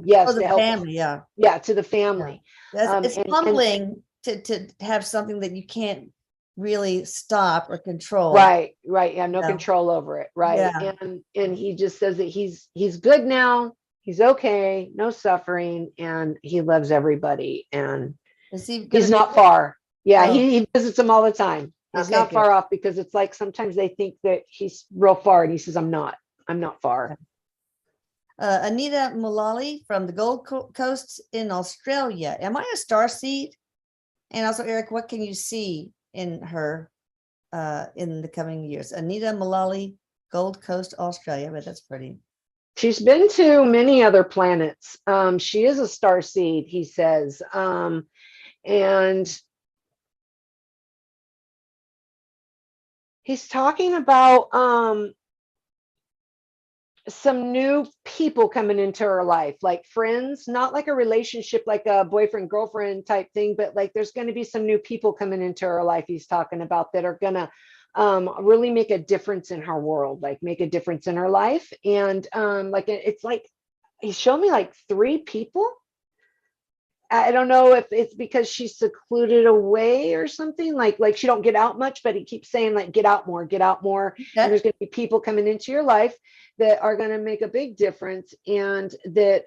Yes. To the family. Yeah. Yeah. To the family. It's humbling to have something that you can't really stop or control. Right. Yeah. No control over it. Right. Yeah. And he just says that he's good now. He's okay. No suffering. And he loves everybody. And he's not far. Yeah, he visits them all the time. He's not far off, because it's like sometimes they think that he's real far, and he says, I'm not far. Anita Mullally from the Gold Coast in Australia. Am I a star seed? And also, Eric, what can you see in her in the coming years? Anita Mullally, Gold Coast, Australia. But that's pretty. She's been to many other planets. She is a star seed, he says. And he's talking about some new people coming into her life, like friends, not like a relationship, like a boyfriend, girlfriend type thing, but there's going to be some new people coming into her life, he's talking about, that are going to really make a difference in her world, make a difference in her life. And it's like He showed me like 3 people. I don't know if it's because she's secluded away or something, like she don't get out much, but he keeps saying like get out more, get out more. And Okay. there's going to be people coming into your life that are going to make a big difference, and that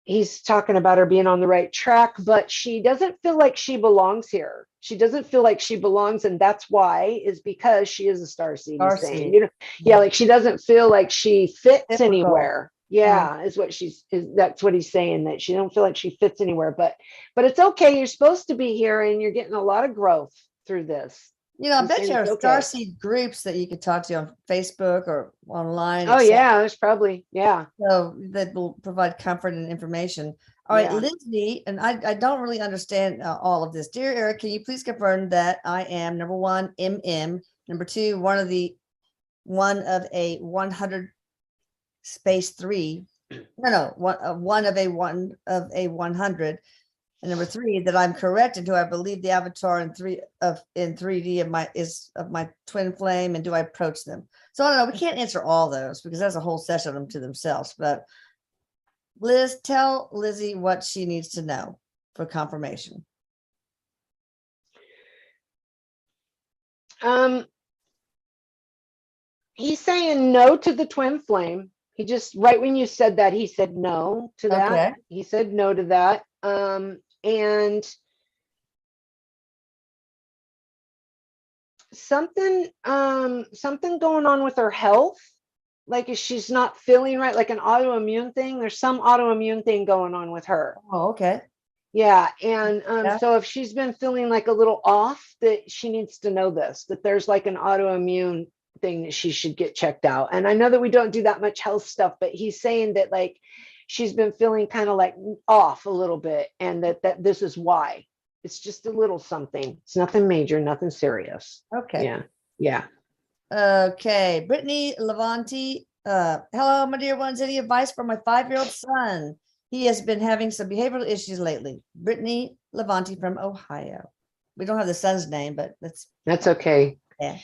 he's talking about her being on the right track, but she doesn't feel like she belongs here. She doesn't feel like she belongs, and that's why, is because she is a star seed. He's saying, Starseed. yeah, like she doesn't feel like she fits Difficult. anywhere. Yeah, is what that's what he's saying, that she don't feel like she fits anywhere. But it's okay. You're supposed to be here, and you're getting a lot of growth through this. I He's bet saying you are it's okay. starseed groups that you could talk to on Facebook or online, Oh etc. yeah, there's probably, yeah, So that will provide comfort and information. All right, yeah. Lizzie, and I don't really understand all of this. Dear Eric, can you please confirm that I am number one, number two, one of a 100 space three, no, one of a 100, and number three, that I'm correct, and do I believe the avatar in 3D of my twin flame, and do I approach them? So I don't know. We can't answer all those because that's a whole session of them to themselves. But Liz, tell Lizzie what she needs to know for confirmation. He's saying no to the twin flame. He just, right when you said that, he said no to that. Okay. He said no to that. And something going on with her health. Like if she's not feeling right, like an autoimmune thing. There's some autoimmune thing going on with her. Oh, okay. Yeah. And Yeah. so if she's been feeling like a little off, that she needs to know this, that there's like an autoimmune thing that she should get checked out. And I know that we don't do that much health stuff, but he's saying that like she's been feeling kind of like off a little bit, and that this is why. It's just a little something. It's nothing major, nothing serious. Okay. Yeah. Yeah. Okay. Brittany Levanti. Hello, my dear ones. Any advice for my 5-year-old son? He has been having some behavioral issues lately. Brittany Levanti from Ohio. We don't have the son's name, but That's okay. yeah.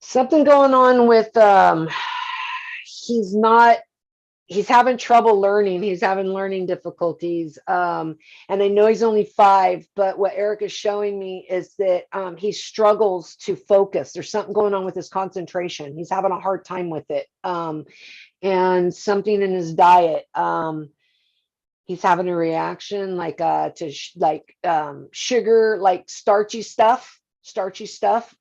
Something going on with he's having trouble learning. He's having learning difficulties. And I know he's only 5, but what Eric is showing me is that he struggles to focus. There's something going on with his concentration. He's having a hard time with it. And something in his diet. He's having a reaction like to sugar, like starchy stuff.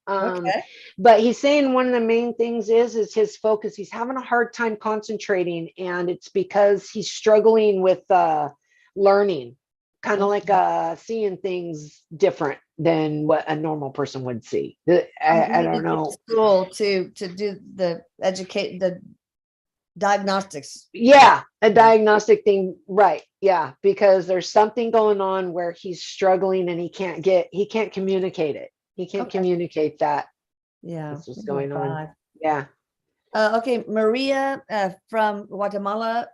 Okay. But he's saying one of the main things is his focus. He's having a hard time concentrating, and it's because he's struggling with learning, kind of like seeing things different than what a normal person would see. I don't know. School to do the diagnostics. Yeah, a diagnostic thing, right? Yeah, because there's something going on where he's struggling, and he can't communicate it. He can't Okay. communicate that. Yeah. That's what's going on. Yeah. Okay, Maria from Guatemala,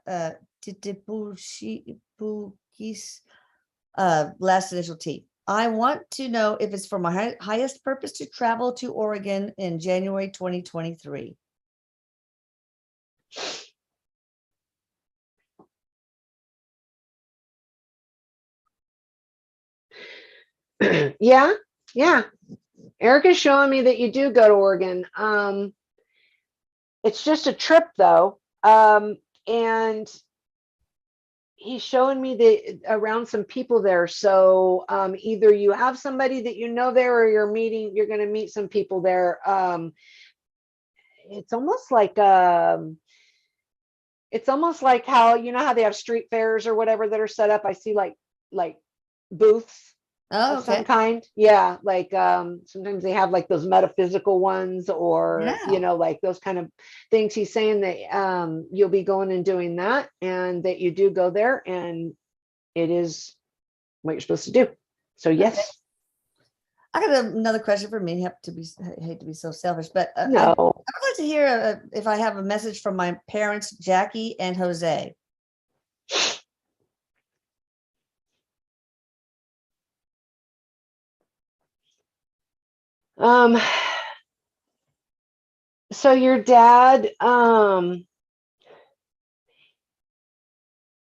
Titipuchis, last initial T. I want to know if it's for my highest purpose to travel to Oregon in January 2023. Yeah, yeah. Eric is showing me that you do go to Oregon. It's just a trip though. And he's showing me that around some people there. So either you have somebody that you know there, or you're going to meet some people there. It's almost like how, how they have street fairs or whatever that are set up. I see like booths Oh, of some okay. kind. Yeah, like sometimes they have like those metaphysical ones, or Yeah. like those kind of things. He's saying that you'll be going and doing that, and that you do go there, and it is what you're supposed to do. So yes. Okay. I got another question for me. Hate to be so selfish, but I No. would like to hear if I have a message from my parents, Jackie and Jose. So your dad,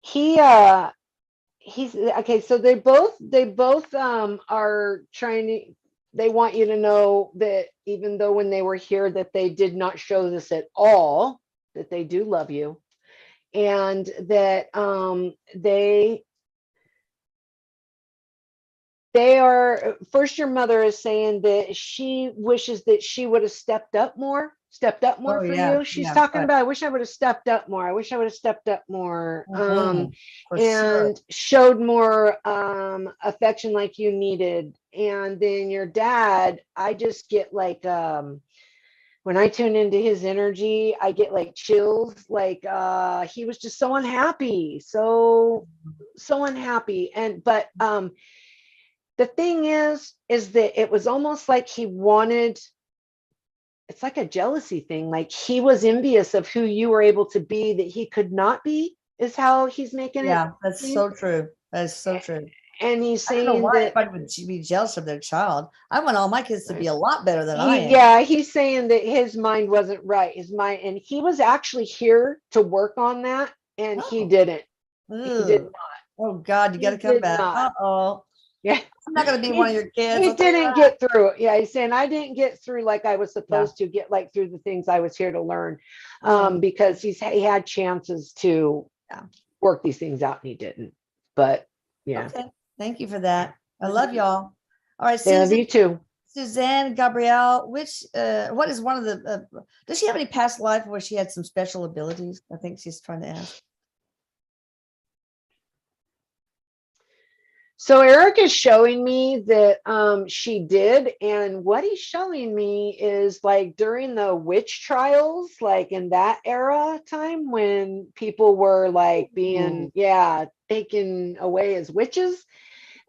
he he's okay, so they both are trying to, they want you to know that even though when they were here that they did not show this at all, that they do love you, and that they are, first, your mother is saying that she wishes that she would have stepped up more Oh for yeah, you. She's yeah, talking right. about, I wish I would have stepped up more. I wish I would have stepped up more, Mhm, for sure. and showed more affection like you needed. And then your dad, I just get like when I tune into his energy, I get like chills, like he was just so unhappy, so unhappy. And but the thing is that it was almost like he wanted, it's like a jealousy thing, like he was envious of who you were able to be that he could not be, is how he's making it Yeah, that's seem. so true. That is so true. And he's I don't know saying why that, anybody would be jealous of their child. I want all my kids to be a lot better than I am. yeah, he's saying that his mind wasn't right, his mind, and he was actually here to work on that, and he Oh, didn't. He did ugh. not. Oh God, you got He to come did back. not. Uh-oh. Yeah. I'm not going to be one of your kids. He I'll tell you didn't that. get through it. Yeah, he's saying I didn't get through like I was Yeah. supposed to get, like through the things I was here to learn, Oh, because he had chances to yeah. work these things out and he didn't. But yeah, Okay. Thank you for that. I love y'all. All right, they love Susan, you too. Suzanne, Gabrielle, what is one of the, does she have any past life where she had some special abilities? I think she's trying to ask. So Eric is showing me that she did, and what he's showing me is like during the witch trials, like in that era time when people were like being, Ooh. yeah, taken away as witches,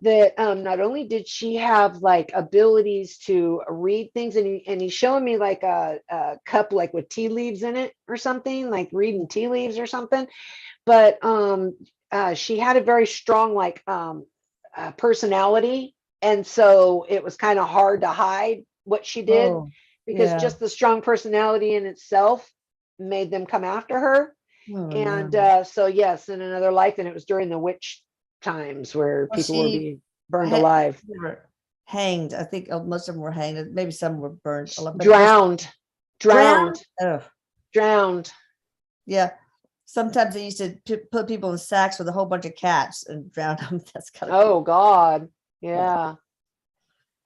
that not only did she have like abilities to read things, and he's showing me like a cup like with tea leaves in it or something, like reading tea leaves or something, but she had a very strong like personality, and so it was kind of hard to hide what she did, Oh, because yeah. just the strong personality in itself made them come after her. Oh, And no. so yes, in another life, and it was during the witch times where Well, people were she being burned had, alive. they were hanged. I think most of them were hanged. Maybe some were burned alive, but most Drowned, drowned. drowned, Oh, drowned. yeah. Sometimes they used to put people in sacks with a whole bunch of cats and drown them. That's kind of cool. Oh God. Yeah.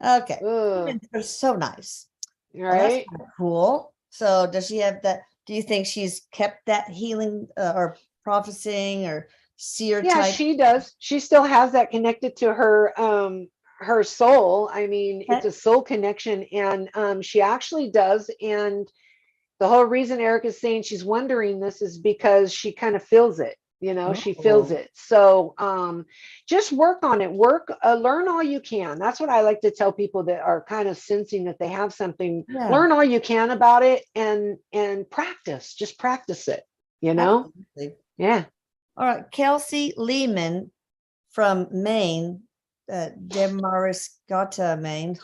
Yeah. Okay. Ugh. Humans are so nice. Well, that's Right. kind of cool. So, does she have that? Do you think she's kept that healing or prophesying or seer Yeah, type? she does. She still has that connected to her soul. I mean, it's Okay. a soul connection, and she actually does. And the whole reason Eric is saying she's wondering this is because she kind of feels it. She feels Oh, it. So just work on it. Work, learn all you can. That's what I like to tell people that are kind of sensing that they have something. yeah, Learn all you can about it, and practice. Just practice it. You know? absolutely. Yeah. All right. Kelsey Lehman from Maine, Demariscotta, Maine.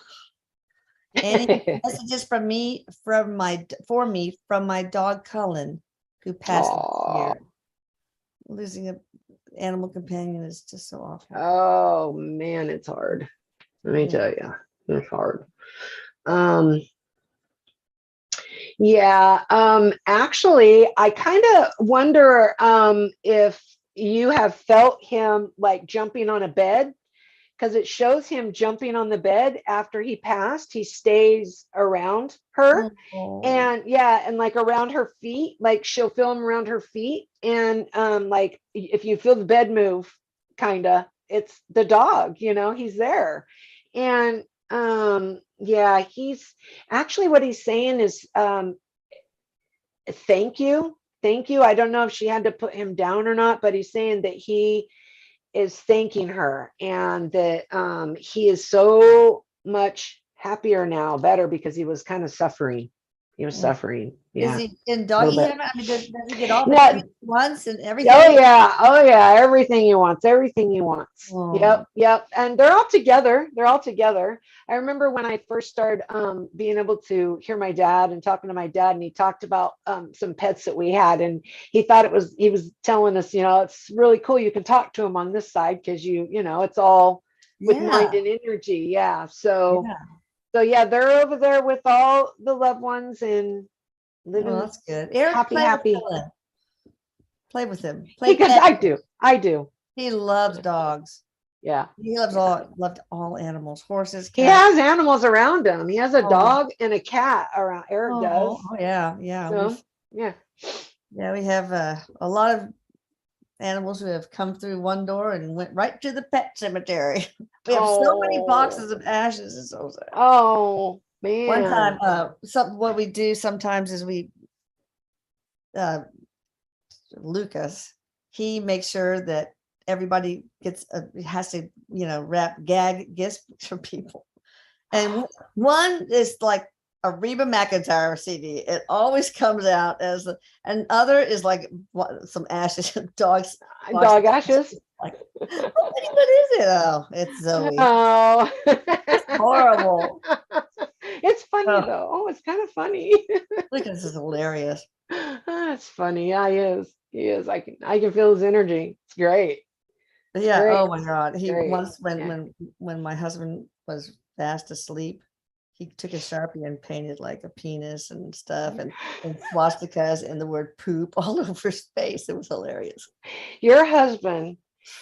Any messages from me from my dog Cullen, who passed this Oh, year. Losing an animal companion is just so awful. oh man, it's hard. Let me Yeah. tell you, it's hard. Um, yeah, actually, I kind of wonder if you have felt him like jumping on a bed, because it shows him jumping on the bed after he passed. He stays around her, Oh, and yeah, and like around her feet, like she'll feel him around her feet, and like if you feel the bed move, kind of, it's the dog, he's there. And yeah, he's actually, what he's saying is thank you, thank you. I don't know if she had to put him down or not, but he's saying that he is thanking her, and that he is so much happier now, better, because he was kind of suffering, He was Mm. suffering. Is Yeah. he in little doggy bit. heaven? I mean, does he get all the Yeah. treats once and everything? Oh yeah. Oh yeah. Everything he wants. Everything he wants. Oh. Yep. Yep. And they're all together. They're all together. I remember when I first started being able to hear my dad and talking to my dad, and he talked about some pets that we had, and he thought he was telling us, it's really cool. You can talk to him on this side because it's all with mind Yeah. and energy. Yeah. So Yeah. they're over there with all the loved ones and living Well, that's good. Eric, happy. Play with him. Because I do. He loves dogs. Yeah. He loved all animals, horses, He cats. has animals around him. He has a Oh, dog and a cat around. Eric does. oh yeah, yeah. So, yeah. Yeah, we have a lot of animals who have come through one door and went right to the pet cemetery. We have so many boxes of ashes. It's so sad. Oh man. One time, what we do sometimes is Lucas, he makes sure that everybody has to, wrap gag gifts for people. And one is like a Reba McEntire CD. It always comes out and other is like some ashes, dog ashes. Like, what is it? Oh, it's Zoe. Oh, it's horrible. It's funny though. Oh, it's kind of funny. Lucas is hilarious. That's funny. Yeah, he is. He is. I can feel his energy. It's great. Yeah. Great. Oh my God. He Great. once when my husband was fast asleep, he took a Sharpie and painted like a penis and stuff and swastikas and the word poop all over his face. It was hilarious. Your husband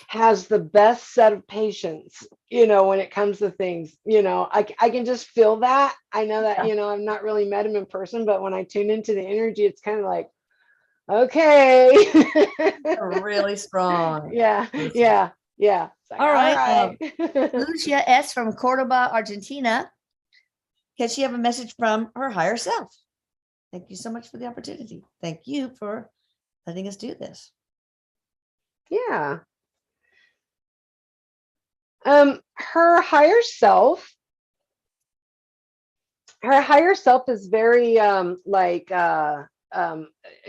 has the best set of patience, when it comes to things. I can just feel that. I know that, I've not really met him in person, but when I tune into the energy, it's kind of like, okay. Really strong. Yeah. Yeah. Yeah. Like, all right. right. Lucia S. from Cordoba, Argentina. Can she have a message from her higher self? Thank you so much for the opportunity. Thank you for letting us do this. Yeah. Her higher self is very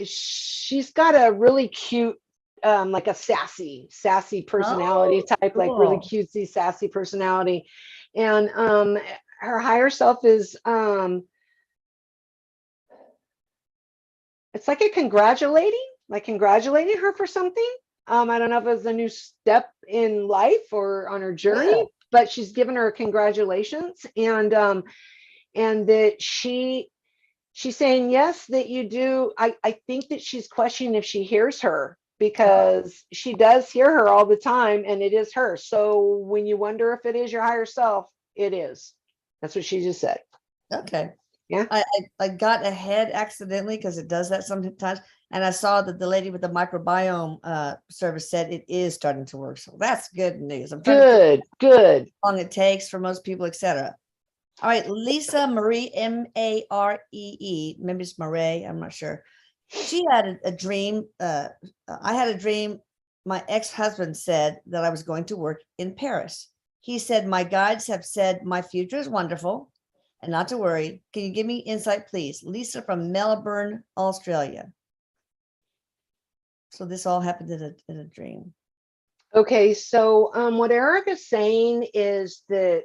she's got a really cute like a sassy personality type, like really cutesy sassy personality. And her higher self is it's like congratulating her for something. I don't know if it's a new step in life or on her journey, but she's given her congratulations, and that she's saying yes, that you do. I think that she's questioning if she hears her, because she does hear her all the time, and it is her. So when you wonder if it is your higher self, it is. That's what she just said. Okay. Yeah. I got ahead accidentally because it does that sometimes. And I saw that the lady with the microbiome service said it is starting to work. So that's good news. I'm trying good. How long it takes for most people, etc. All right, Lisa Marie, Maree, maybe it's Marie, I'm not sure. She had a dream. I had a dream. My ex-husband said that I was going to work in Paris. He said, my guides have said my future is wonderful and not to worry. Can you give me insight, please? Lisa from Melbourne, Australia. So this all happened in a dream. Okay, so what Eric is saying is that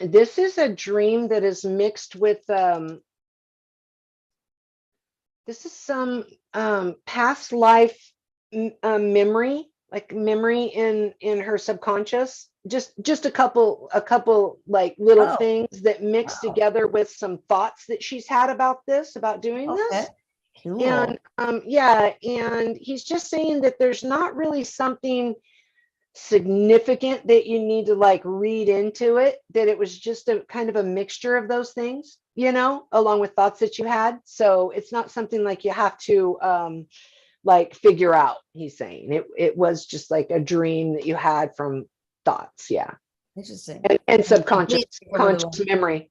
this is a dream that is mixed with this is some past life memory, like memory in her subconscious. Just a couple like little things that mix together with some thoughts that she's had about doing this. Cool. And yeah, and he's just saying that there's not really something significant that you need to like read into it, that it was just a kind of a mixture of those things, along with thoughts that you had. So it's not something like you have to like figure out. He's saying it was just like a dream that you had from thoughts. Yeah. Interesting. And subconscious memory,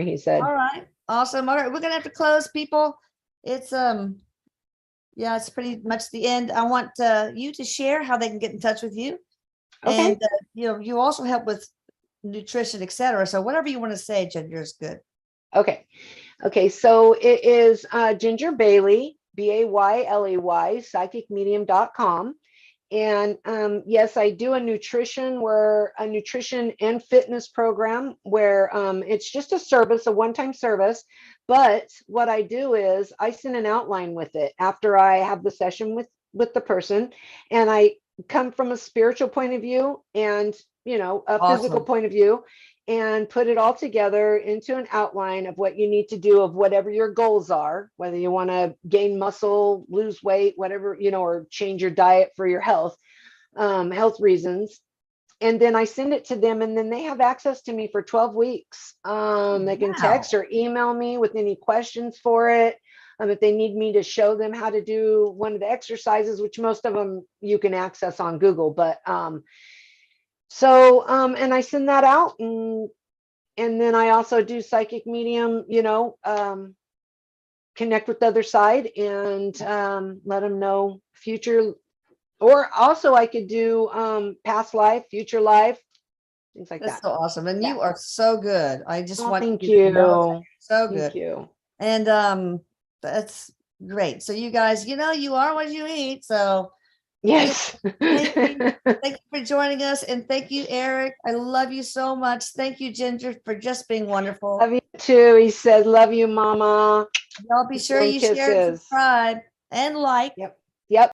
he said. All right. Awesome. All right. We're going to have to close, people. It's yeah, it's pretty much the end. I want you to share how they can get in touch with you. Okay. And you also help with nutrition, etc. So whatever you want to say, Ginger, is good. Okay. Okay, so it is Ginger Bailey, Bayley, psychicmedium.com. And yes, I do a nutrition and fitness program where it's just a service, a one-time service. But what I do is I send an outline with it after I have the session with the person, and I come from a spiritual point of view and a physical Awesome. point of view, and put it all together into an outline of what you need to do, of whatever your goals are, whether you want to gain muscle, lose weight, whatever, or change your diet for your health reasons. And then I send it to them, and then they have access to me for 12 weeks. They can Wow. text or email me with any questions for it. If they need me to show them how to do one of the exercises, which most of them you can access on Google, but and I send that out, and then I also do psychic medium, connect with the other side, and let them know future, or also I could do past life, future life, things like That's that. so awesome. And Yeah. you are so good. I just Oh, want thank you to know that you. you're so Thank good. you. And that's great. So you guys, you are what you eat. So Yes. thank you. Thank you for joining us. And thank you, Eric. I love you so much. Thank you, Ginger, for just being wonderful. Love you too. He said, love you, mama. Y'all be sure Blowing you share and kisses. subscribe and like. Yep.